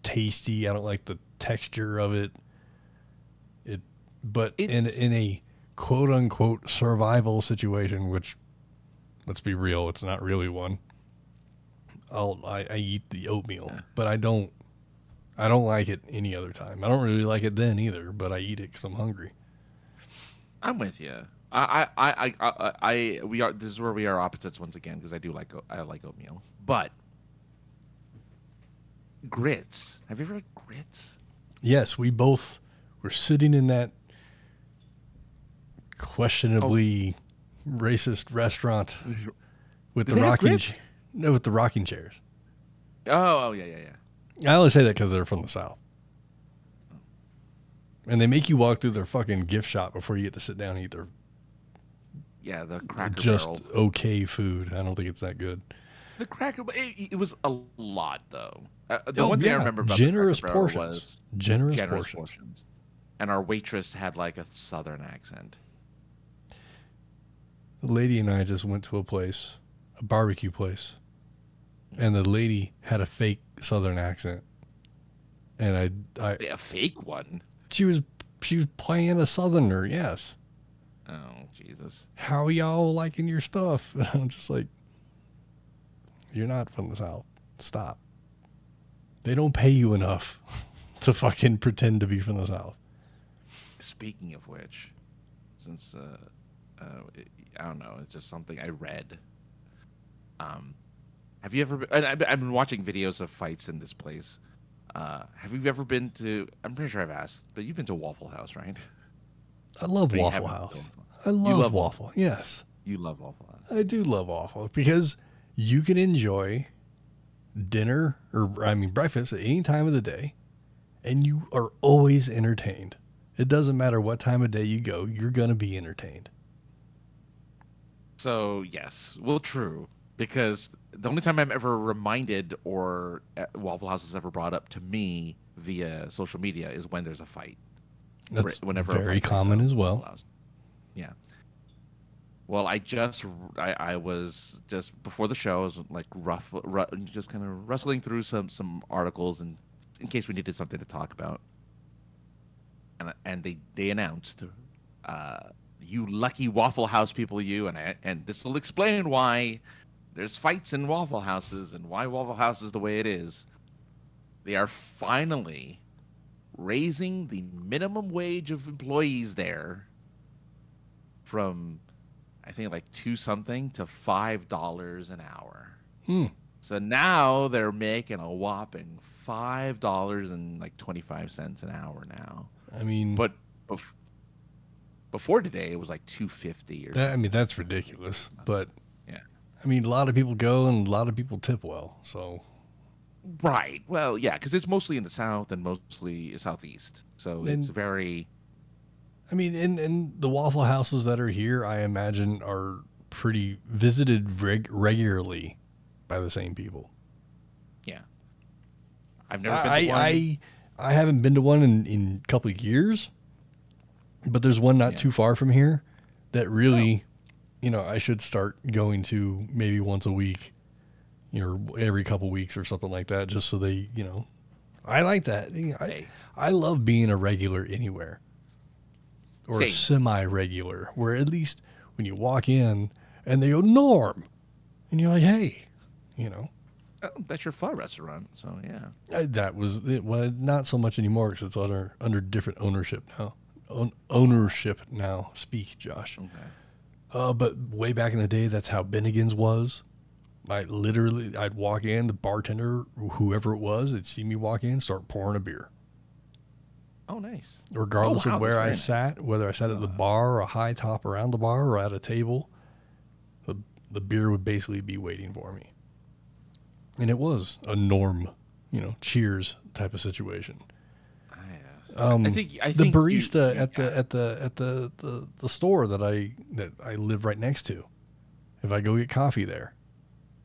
tasty. I don't like the texture of it. But in a quote unquote survival situation, which, let's be real, it's not really one. I eat the oatmeal, but I don't like it any other time. I don't really like it then either, but I eat it because I'm hungry. I'm with you. This is where we are opposites once again, because I like oatmeal, but grits. Have you ever had grits? Yes, we both were sitting in that questionably racist restaurant with the rocking chairs. Oh yeah. I only say that because they're from the South. And they make you walk through their fucking gift shop before you get to sit down and eat their the Cracker just Barrel. Okay food. I don't think it's that good. The Cracker Barrel, it was a lot, though. The one thing I remember about generous the Cracker Barrel portions. Was generous portions. And our waitress had like a Southern accent. The lady and I just went to a barbecue place, and the lady had a fake Southern accent. And a fake one? She was playing a Southerner, yes. Oh, Jesus. How y'all liking your stuff? And I'm just like, You're not from the South. Stop. They don't pay you enough to fucking pretend to be from the South. Speaking of which, since I don't know, it's just something I read. Have you ever been, and I've been watching videos of fights in this place. Have you ever been to, I'm pretty sure I've asked, but you've been to Waffle House, right? I love But you Waffle haven't House. been. I love love Waffle. Yes. You love Waffle House. I do love Waffle because you can enjoy dinner or, I mean, breakfast at any time of the day, and you are always entertained. It doesn't matter what time of day you go, you're going to be entertained. So, yes, well, true. Because the only time I'm ever reminded or Waffle House is ever brought up to me via social media is when there's a fight. That's Whenever very common as well. Yeah. Well, I was just before the show, I was like just kind of rustling through some articles and in case we needed something to talk about. And they announced, you lucky Waffle House people, you, and this will explain why there's fights in Waffle Houses and why Waffle House is the way it is. They are finally raising the minimum wage of employees there from, I think, like $2 something to $5 an hour. So now they're making a whopping $5.25 an hour now. I mean, but before today, it was like $2.50 or that, I mean, that's ridiculous. But yeah, I mean, a lot of people go and a lot of people tip well. So right. Well, yeah, because it's mostly in the South and mostly Southeast. So it's very. I mean, and the Waffle Houses that are here, I imagine, are pretty visited regularly by the same people. Yeah. I've never been to one. I haven't been to one in a couple of years, but there's one not too far from here that really, I should start going to maybe once a week, every couple of weeks or something like that, just so they, I like that. I love being a regular anywhere or a semi-regular where at least when you walk in and they go, Norm, and you're like, hey, Oh, that's your pho restaurant, so yeah. That was it. Well, not so much anymore because it's under different ownership now. Ownership now. Speak, Josh. Okay. But way back in the day, that's how Bennigan's was. I'd walk in, the bartender, whoever it was, they'd see me walk in, start pouring a beer. Oh, nice. Regardless of where I sat, whether I sat at the bar or a high top around the bar or at a table, the beer would basically be waiting for me. And it was a Norm, cheers type of situation. I think the barista at the store that I live right next to, if I go get coffee there,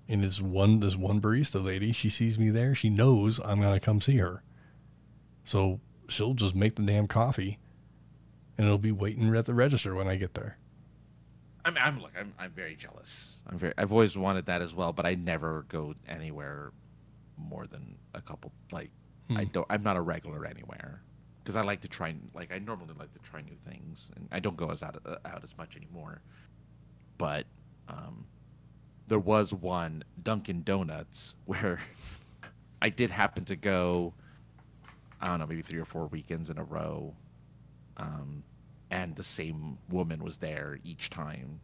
and this one barista lady, she sees me there, she knows I'm gonna come see her, so she'll just make the damn coffee, and it'll be waiting at the register when I get there. I'm very jealous. I've always wanted that as well, but I never go anywhere more than a couple. I'm not a regular anywhere because I like to try. I normally like to try new things, and I don't go out as much anymore. But there was one Dunkin' Donuts where I did happen to go. I don't know, maybe 3 or 4 weekends in a row. And the same woman was there each time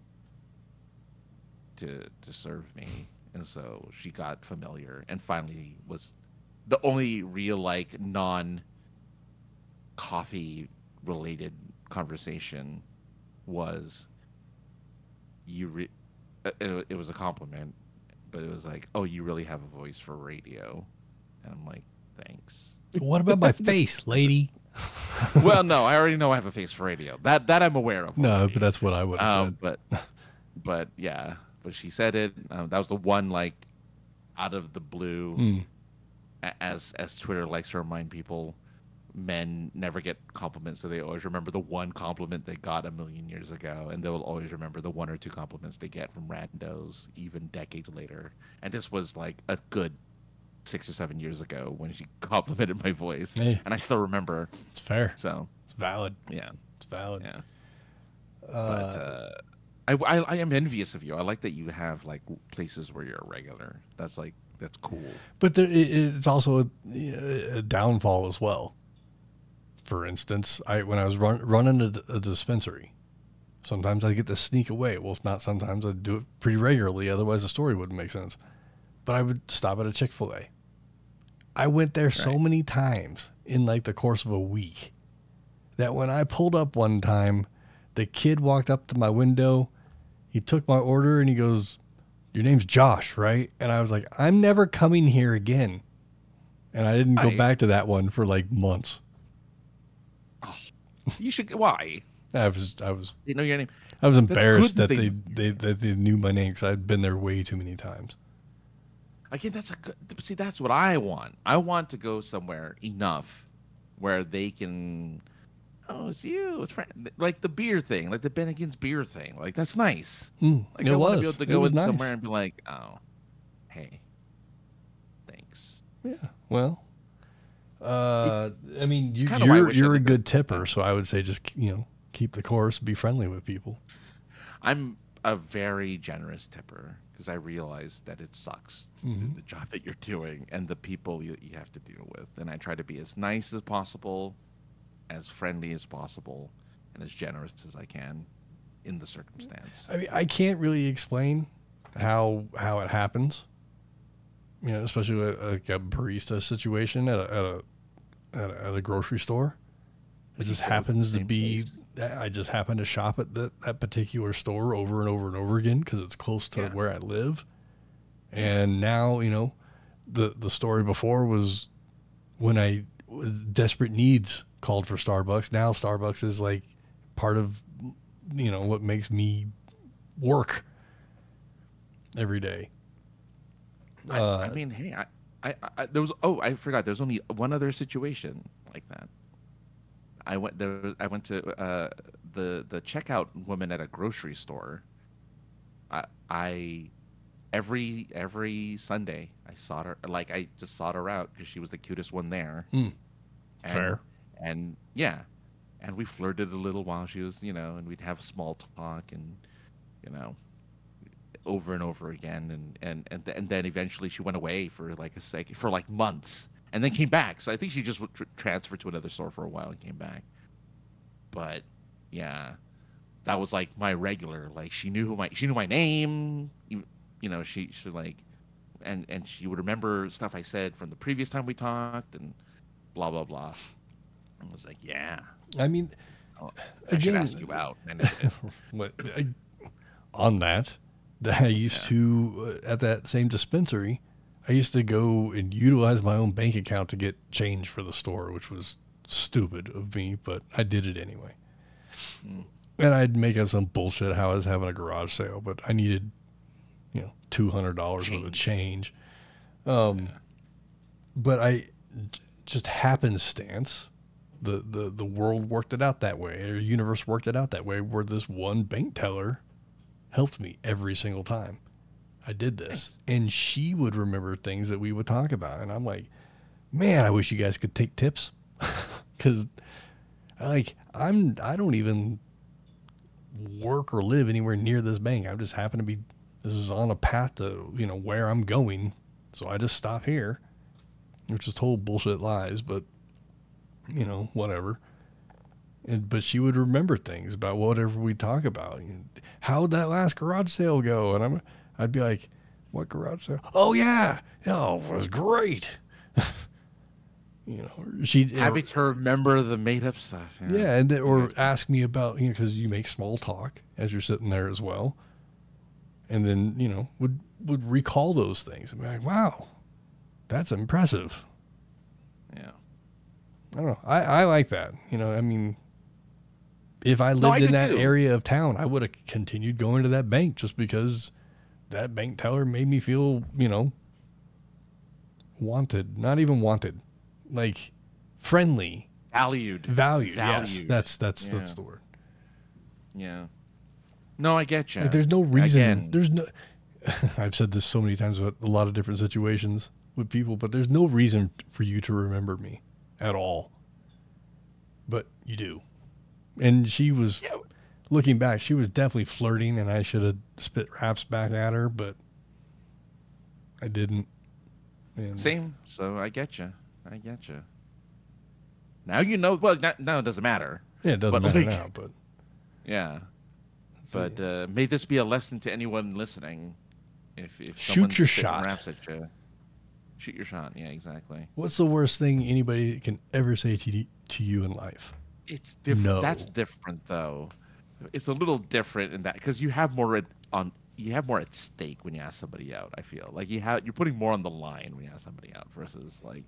to serve me. And so she got familiar and finally was the only real non-coffee related conversation was it was a compliment, but it was like, oh, you really have a voice for radio. And I'm like, thanks. What about my face, lady? Well, no, I already know I have a face for radio. That I'm aware of. No, but that's what I would have said. But yeah, but she said it. That was the one out of the blue. As Twitter likes to remind people, men never get compliments, so they always remember the one compliment they got a million years ago, and they will always remember the 1 or 2 compliments they get from randos even decades later. And this was a good 6 or 7 years ago when she complimented my voice, and I still remember. It's fair. So it's valid. Yeah, it's valid. Yeah. But I am envious of you. I like that you have like places where you're a regular. That's cool. But it's also a downfall as well. For instance, when I was running a dispensary, sometimes I get to sneak away. Well, it's not sometimes. I do it pretty regularly. Otherwise, the story wouldn't make sense. But I would stop at a Chick-fil-A. I went there so many times in like the course of a week that when I pulled up one time, the kid walked up to my window. He took my order and he goes, "Your name's Josh, right?" And I was like, "I'm never coming here again." And I didn't go back to that one for like months. Oh, you should. Why? I was. You know your name. I was embarrassed that they knew my name because I'd been there way too many times. Again, that's what I want. I want to go somewhere enough where they can. Oh, it's you. It's like the beer thing, like the Bennigan's beer thing. Like that's nice. Like I want to be able to go in somewhere and be like, oh, hey, thanks. Yeah. Well, I mean, you're a good tipper, so I would say just keep the course, be friendly with people. I'm a very generous tipper because I realize that it sucks to do the job that you're doing and the people you have to deal with. And I try to be as nice as possible, as friendly as possible, and as generous as I can in the circumstance. I mean, I can't really explain how it happens. Especially like a barista situation at a grocery store. It just happens to be. I just happen to shop at that particular store over and over and over again because it's close to where I live. And now, the story before was when I was desperate needs called for Starbucks. Now Starbucks is like part of, what makes me work every day. I mean, hey, there was. Oh, I forgot. There's only one other situation like that. I went to the checkout woman at a grocery store. I every Sunday I sought her, like I just sought her out because she was the cutest one there. Fair. And we flirted a little while she was, and we'd have small talk and over and over again, and then eventually she went away for like months. And then came back. So I think she just transferred to another store for a while and came back. But yeah, that was like my regular. Like she knew my name. She like, and she would remember stuff I said from the previous time we talked and blah blah blah. I was like, yeah. I mean, I should ask you out. On that I used to at that same dispensary. I used to go and utilize my own bank account to get change for the store, which was stupid of me, but I did it anyway. And I'd make up some bullshit how I was having a garage sale, but I needed, $200 worth of change. But I just happenstance, the world worked it out that way, or the universe worked it out that way, where this one bank teller helped me every single time I did this. And she would remember things that we would talk about. And I'm like, man, I wish you guys could take tips. Cause I don't even work or live anywhere near this bank. I just happen to be, this is on a path to, where I'm going. So I just stop here, which is total bullshit lies, but whatever. But she would remember things about whatever we talk about. How'd that last garage sale go? And I'd be like, what garage sale? Oh yeah. Oh, it was great. She'd having to remember the made up stuff. Yeah. And or ask me about, cause you make small talk as you're sitting there as well. And then, would recall those things and be like, wow, that's impressive. Yeah. I don't know. I like that. If I lived in that area of town, I would have continued going to that bank just because that bank teller made me feel, wanted. Not even wanted, like friendly, valued. Yes, that's the word. Yeah. No, I get you. Like, there's no reason. There's no. I've said this so many times about a lot of different situations with people, but there's no reason for you to remember me at all. But you do. And she was looking back, she was definitely flirting, and I should have spit raps back at her, but I didn't. And Same. So I get you. Now you know. Well, now it doesn't matter. Yeah, it doesn't matter now, but yeah. But may this be a lesson to anyone listening. If shoot your someone's shot. Raps at you, shoot your shot. Yeah, exactly. What's the worst thing anybody can ever say to you in life? It's different. No. That's different, though. It's a little different in that because you have more at stake when you ask somebody out. I feel like you're putting more on the line when you ask somebody out versus like,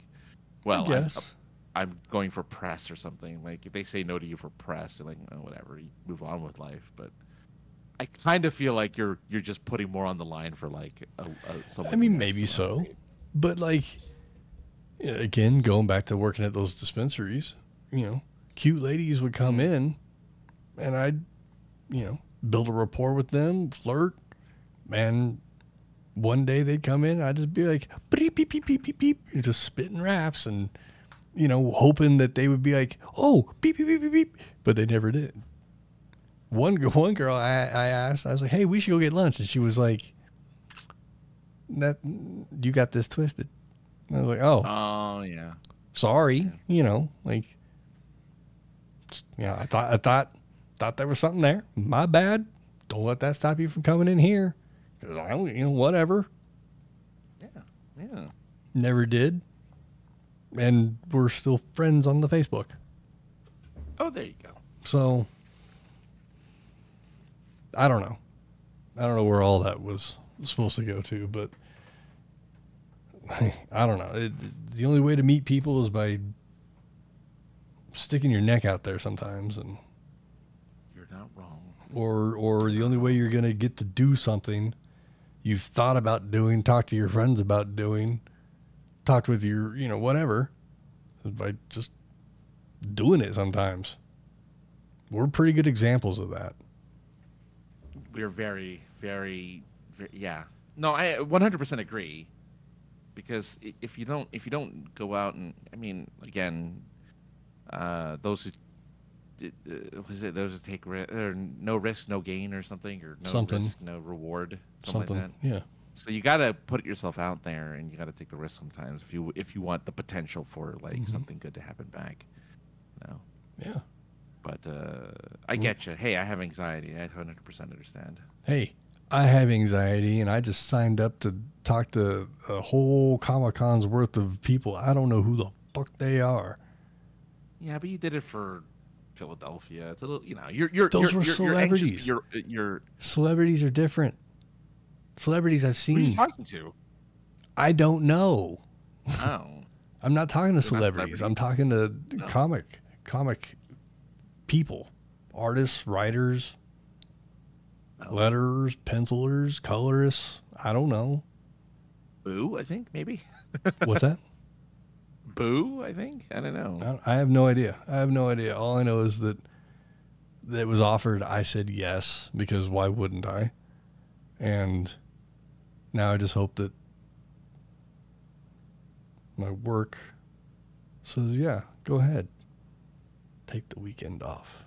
well, I guess. I'm going for press or something. Like if they say no to you for press, you're like, oh, whatever, you move on with life. But I kind of feel like you're just putting more on the line for like someone. I mean, maybe so, but like, again, going back to working at those dispensaries, cute ladies would come in, and I'd, build a rapport with them, flirt, and one day they'd come in, I'd just be like, beep, beep, beep, beep, beep, beep, and just spitting raps and, hoping that they would be like, oh, beep, beep, beep, beep, beep, but they never did. One girl I asked, I was like, hey, we should go get lunch. And she was like, "That you got this twisted." And I was like, oh, yeah. Sorry. I thought there was something there. My bad. Don't let that stop you from coming in here. 'Cause I don't, whatever. Yeah. Never did. And we're still friends on the Facebook. Oh, there you go. So I don't know. I don't know where all that was supposed to go to, but I don't know. The only way to meet people is by sticking your neck out there sometimes, and you're not wrong. Or the only way you're going to get to do something you've thought about doing, talk to your friends about doing, talk with your, whatever, is by just doing it sometimes. We're pretty good examples of that. We're very, very, yeah. No, I 100% agree. Because if you don't go out and, I mean, again, those who take or no risk, no gain, or something, or no risk, no reward, something like that. Yeah. So you got to put yourself out there, and you got to take the risk sometimes if you want the potential for like something good to happen back. Yeah. But I get you. Hey, I have anxiety. I 100% understand. Hey, I have anxiety, and I just signed up to talk to a whole Comic-Con's worth of people. I don't know who the fuck they are. Yeah, but you did it for Philadelphia. It's a little, you're Those were celebrities. You're Celebrities are different. Celebrities I've seen. Who are you talking to? I don't know. Oh. I'm not talking to celebrities. I'm talking to comic people, artists, writers, letterers, pencilers, colorists. I don't know. Boo, I think, maybe. What's that? Boo, I think. I don't know. I have no idea. All I know is that it was offered. I said yes, because why wouldn't I? And now I just hope that my work says, yeah, go ahead. Take the weekend off.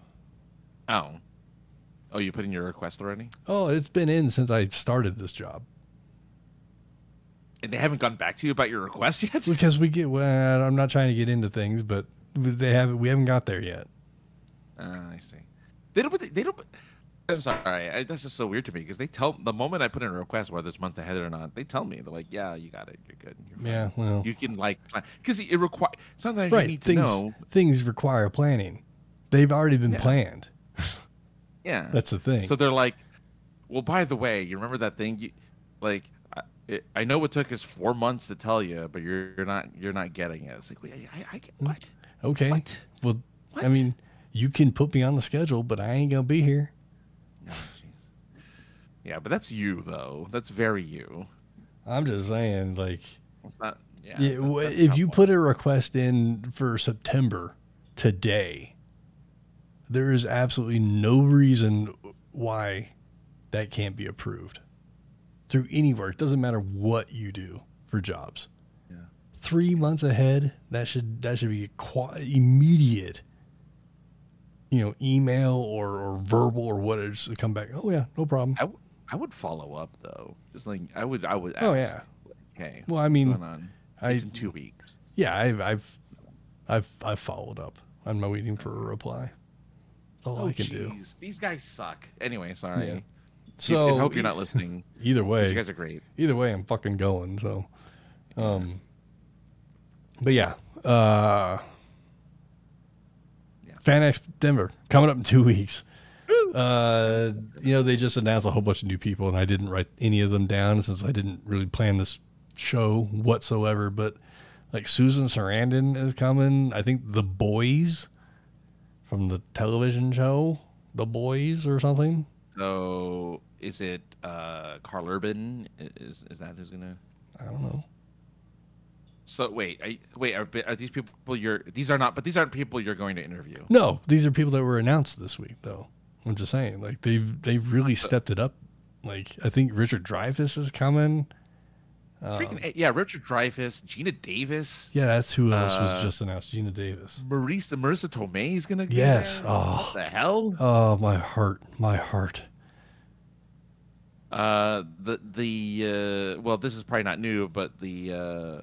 Oh, you put in your request already? Oh, it's been in since I started this job. And they haven't gotten back to you about your request yet? Because I'm not trying to get into things, but we haven't got there yet. I see. They don't. I'm sorry. That's just so weird to me because the moment I put in a request, whether it's month ahead or not, they tell me. They're like, yeah, you got it. You're good. You're fine. Yeah, well. You can because it requires, sometimes you need to know. Things require planning. They've already been planned. Yeah. That's the thing. So they're like, well, by the way, you remember that thing? I know it took us 4 months to tell you, but you're not getting it. It's like, I get what? Okay. What? Well, what? I mean, you can put me on the schedule, but I ain't gonna be here. Oh, jeez. Yeah, but that's you though. That's very you. I'm just saying, like, it's not. Yeah. If you put a request in for September today, there is absolutely no reason why that can't be approved through any work. Doesn't matter what you do for jobs. Yeah. 3 months ahead, that should be immediate. email or verbal or whatever, just to come back. Oh yeah, no problem. I would follow up though. Just like I would ask. Oh yeah. Like, hey, Well, I what's mean, going on? It's in 2 weeks. Yeah, I've followed up. I'm not waiting for a reply. That's all I can do. These guys suck. Anyway, sorry. Yeah. So I hope you're not listening. Either way, you guys are great. Either way, I'm fucking going. So, but yeah, FanX Denver coming up in 2 weeks. They just announced a whole bunch of new people, and I didn't write any of them down since I didn't really plan this show whatsoever. But like Susan Sarandon is coming. I think The Boys from the television show The Boys or something. So is it Carl Urban? Is that who's gonna? I don't know. So wait, are these people these aren't people you're going to interview? No, these are people that were announced this week, though. I'm just saying, like they've really stepped it up. Like I think Richard Dreyfuss is coming. Richard Dreyfuss, Gina Davis. Yeah, that's who else was just announced. Gina Davis. Marissa Tomei is gonna. Yes. There. Oh, what the hell? Oh, my heart. Well, this is probably not new, but the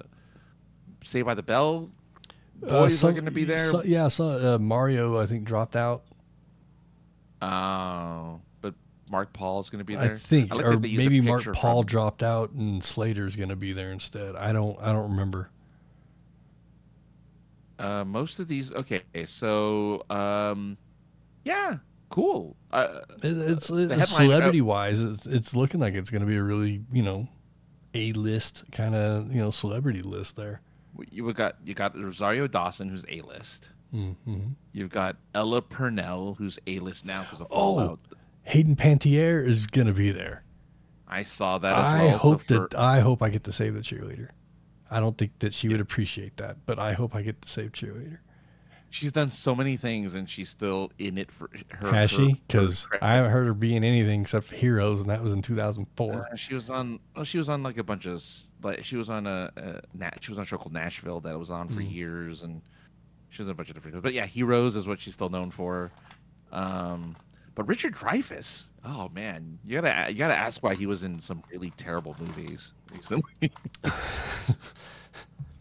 Saved by the Bell boys are going to be there. Mario, I think, dropped out. But Mark Paul is going to be there. I think, or maybe Mark Paul dropped out and Slater's going to be there instead. I don't remember. Most of these, okay. So, yeah, cool. It's celebrity wise, it's looking like it's going to be a really A-list kind of celebrity list there. You got Rosario Dawson, who's A-list. Mm-hmm. You've got Ella Purnell, who's A-list now because of Fallout. Hayden Panettiere is going to be there. I saw that as well. I hope I get to save the cheerleader. I don't think that she would appreciate that, but I hope I get to save cheerleader. She's done so many things, and she's still in it for her. Has she? Because I haven't heard her be in anything except for Heroes, and that was in 2004. She was on like a bunch of, like she was on she was on a show called Nashville that was on for years, and she was in a bunch of different. But yeah, Heroes is what she's still known for. But Richard Dreyfuss, oh man, you gotta ask why he was in some really terrible movies recently.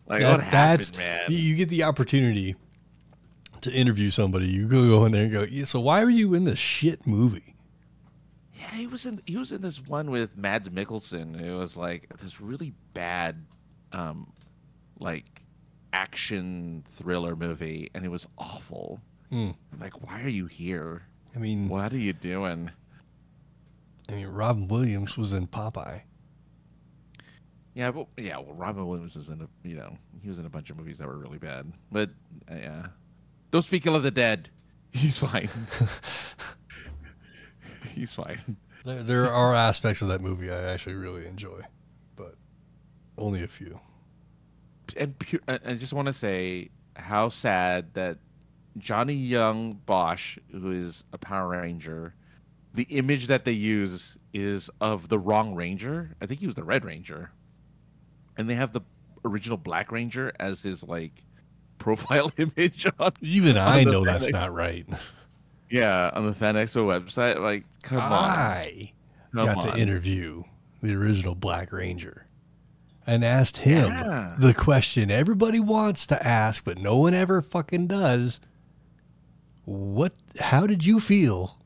Like what happened, man? You get the opportunity to interview somebody, you go in there and go, yeah, so why were you in this shit movie? Yeah, he was in this one with Mads Mikkelsen. It was like this really bad like action thriller movie, and it was awful. I'm like, why are you here? I mean, what are you doing? I mean, Robin Williams was in Popeye. Yeah, well, Robin Williams is he was in a bunch of movies that were really bad. But yeah. Don't speak ill of the dead. He's fine. He's fine. There are aspects of that movie I actually really enjoy, but only a few. And I just want to say how sad that Johnny Young Bosch, who is a Power Ranger, the image that they use is of the wrong Ranger. I think he was the Red Ranger. And they have the original Black Ranger as his, like, profile image on I know that's not right. Yeah, on the FanXO website. Like, come on. I got to interview the original Black Ranger and asked him the question everybody wants to ask, but no one ever fucking does. How did you feel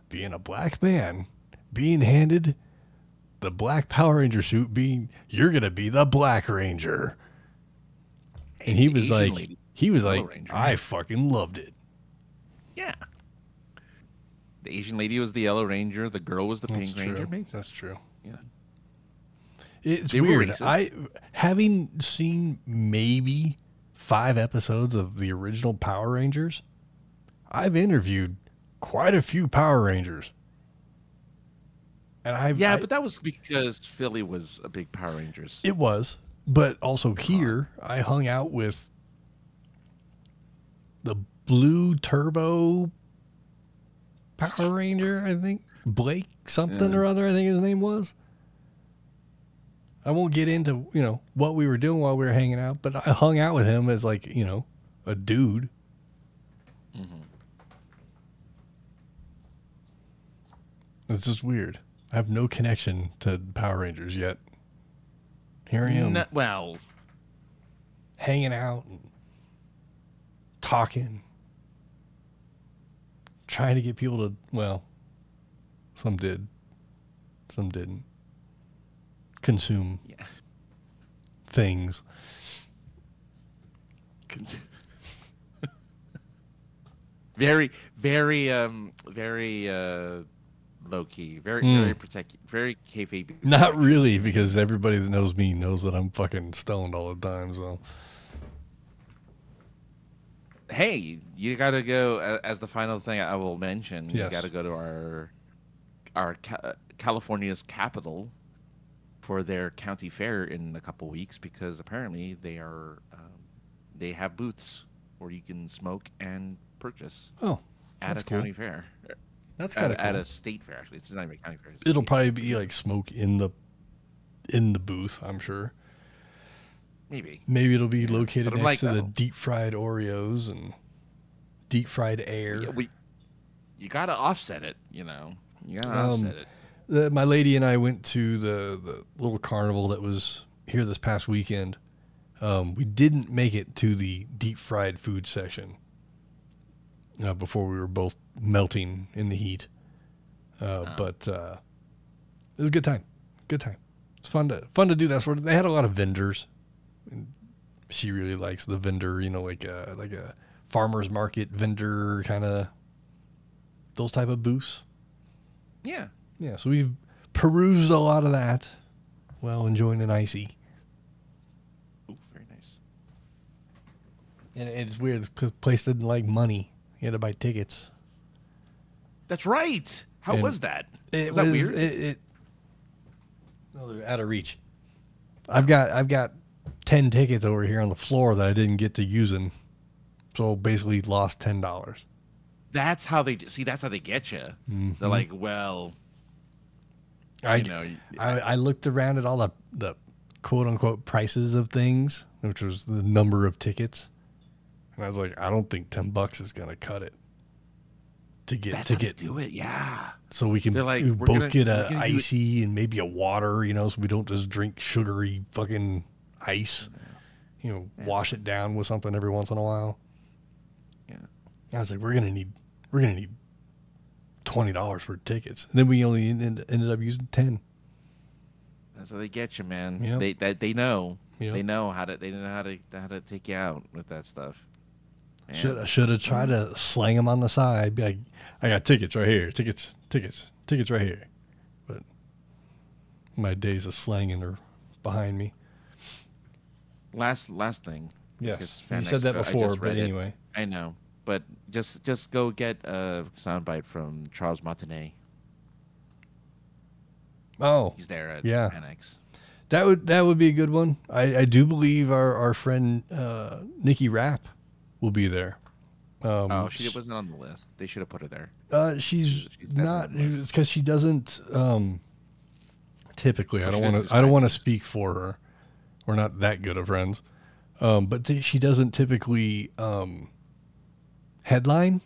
being a black man, being handed the black Power Ranger suit, you're going to be the Black Ranger? And he was like, I fucking loved it. Yeah. The Asian lady was the Yellow Ranger. The girl was the Pink Ranger. That's true. Yeah. It's weird. Having seen maybe 5 episodes of the original Power Rangers, I've interviewed quite a few Power Rangers. And but that was because Philly was a big Power Rangers. It was. But also here, I hung out with the Blue Turbo Power Ranger, I think. Blake something or other, I think his name was. I won't get into, what we were doing while we were hanging out, but I hung out with him as like, a dude. It's just weird. I have no connection to Power Rangers yet. Here I am. Well, hanging out and talking. Trying to get people to, well, some did. Some didn't. Consume things. Very, very, very low key, very protect, very kayfabe. Not really, because everybody that knows me knows that I'm fucking stoned all the time. So, hey, you got to go as the final thing I will mention. Yes. You got to go to our California's capital for their county fair in a couple weeks, because apparently they have booths where you can smoke and purchase. Oh, at a county fair. That's kind of cool. At a state fair, actually. It's not even a county fair. It'll probably be like smoke in the booth, I'm sure. Maybe it'll be located next to the though. deep fried Oreos and deep fried air. Yeah, you gotta offset it, You gotta offset it. My lady and I went to the little carnival that was here this past weekend. We didn't make it to the deep fried food section before we were both melting in the heat. But it was a good time. Good time. It's fun to do that sort of. They had a lot of vendors. She really likes the vendor, like a farmer's market vendor, kind of those type of booths. Yeah. Yeah, so we've perused a lot of that while enjoying an icy. Ooh, very nice. And it's weird because the place didn't like money. You had to buy tickets. That's right. How was that? Was that weird? No, they're out of reach. I've got 10 tickets over here on the floor that I didn't get to using, so basically lost $10. That's how they That's how they get you. Mm-hmm. They're like, well, I looked around at all the quote unquote prices of things, which was the number of tickets, and I was like, I don't think $10 is gonna cut it to get do it. Yeah. So we can both get a icy and maybe a water, so we don't just drink sugary fucking ice. Wash it down with something every once in a while. Yeah. I was like, we're gonna need $20 for tickets, and then we only ended up using 10. That's how they get you, man. Yep. They know. Yep. They know how to take you out with that stuff. Should have tried to slang them on the side. Be like, I got tickets right here. Tickets right here. But my days of slanging are behind me. Last thing. Yes, you said that before, but anyway. I know, but just go get a soundbite from Charles Martinet. Oh, he's there at Annex. That would be a good one. I do believe our friend Nikki Rapp will be there. She wasn't on the list. They should have put her there. She's not, because she doesn't typically. I don't want to speak for her. We're not that good of friends. But she doesn't typically headline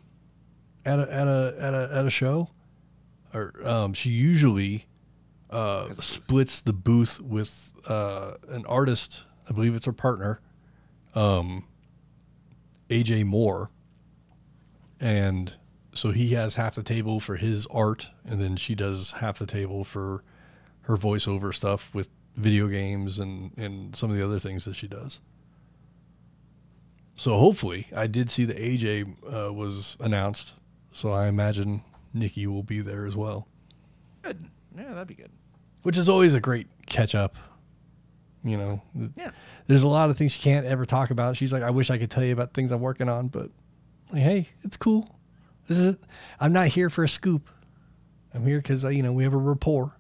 at a show, or she usually splits the booth with an artist. I believe it's her partner, AJ Moore, and so he has half the table for his art, and then she does half the table for her voiceover stuff with video games and some of the other things that she does. So hopefully, I did see that AJ was announced, so I imagine Nikki will be there as well. Good. Yeah, that'd be good. Which is always a great catch up. Yeah. There's a lot of things she can't ever talk about. She's like, I wish I could tell you about things I'm working on, but like, hey, it's cool. I'm not here for a scoop. I'm here because we have a rapport.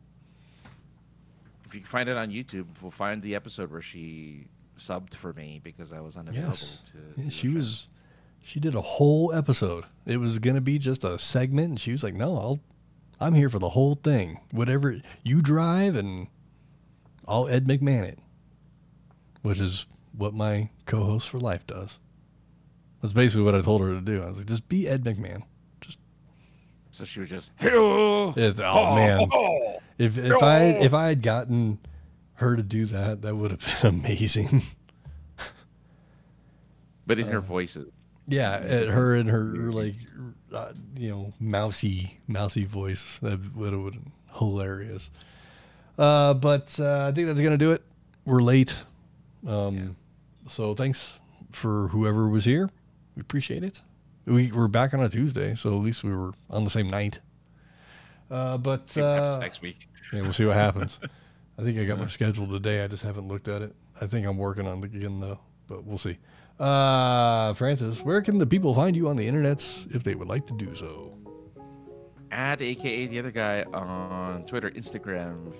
If you can find it on YouTube, we'll find the episode where she subbed for me because I was unavailable to. She did a whole episode. It was gonna be just a segment, and she was like, "No, I'm here for the whole thing. Whatever you drive, and I'll Ed McMahon it," which is what my co-host for life does. That's basically what I told her to do. I was like, "Just be Ed McMahon. So she was just, oh man. If I had gotten her to do that, that would have been amazing. But in her voices. Yeah, at her in her like mousy voice. That would have been hilarious. But I think that's gonna do it. We're late. So thanks for whoever was here. We appreciate it. We're back on a Tuesday, so at least we were on the same night. But next week. Yeah, we'll see what happens. I think I got my schedule today. I just haven't looked at it. I think I'm working on it again though, but we'll see. Francis, where can the people find you on the internets if they would like to do so? At AKA the other guy on Twitter, Instagram,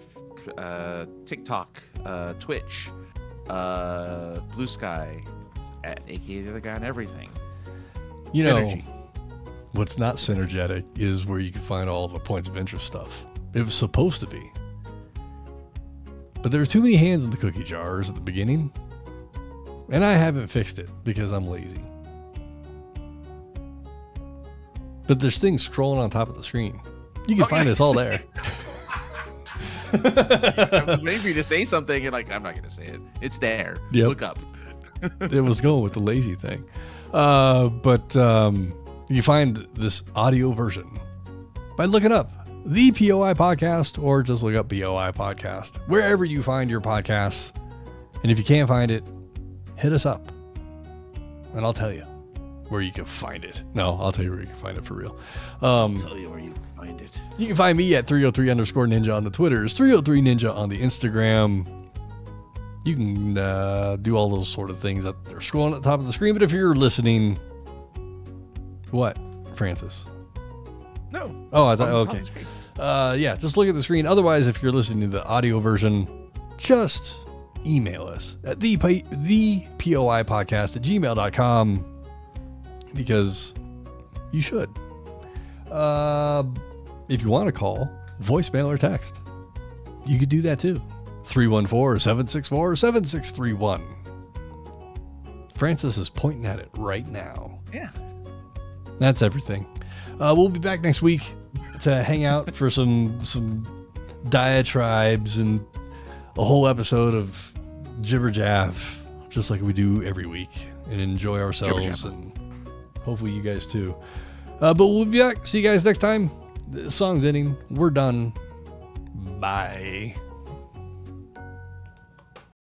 TikTok, Twitch, Blue Sky, at AKA the other guy on everything. Synergy. What's not synergetic is where you can find all the points of interest stuff. It was supposed to be. But there were too many hands in the cookie jars at the beginning. And I haven't fixed it because I'm lazy. But there's things scrolling on top of the screen. You can find us all there. I was waiting for you to say something and I'm not going to say it. It's there. Yep. Look up. It was going with the lazy thing. But you find this audio version by looking up the POI Podcast or just look up POI Podcast. Wherever you find your podcasts. And if you can't find it, hit us up. And I'll tell you where you can find it. No, I'll tell you where you can find it for real. I'll tell you where you can find it. You can find me at 303_ninja on the Twitters, 303ninja on the Instagram. You can do all those sort of things up there scrolling at the top of the screen. But if you're listening, what, Francis? No. Oh, I thought, okay. Yeah, just look at the screen. Otherwise, if you're listening to the audio version, just email us at the POI Podcast at gmail.com because you should. If you want to call, voicemail or text, you could do that too. 314-764-7631. Francis is pointing at it right now. Yeah. That's everything. We'll be back next week to hang out for some diatribes and a whole episode of jibber jaff, just like we do every week, and enjoy ourselves, and hopefully you guys too. But we'll be back. See you guys next time. The song's ending. We're done. Bye.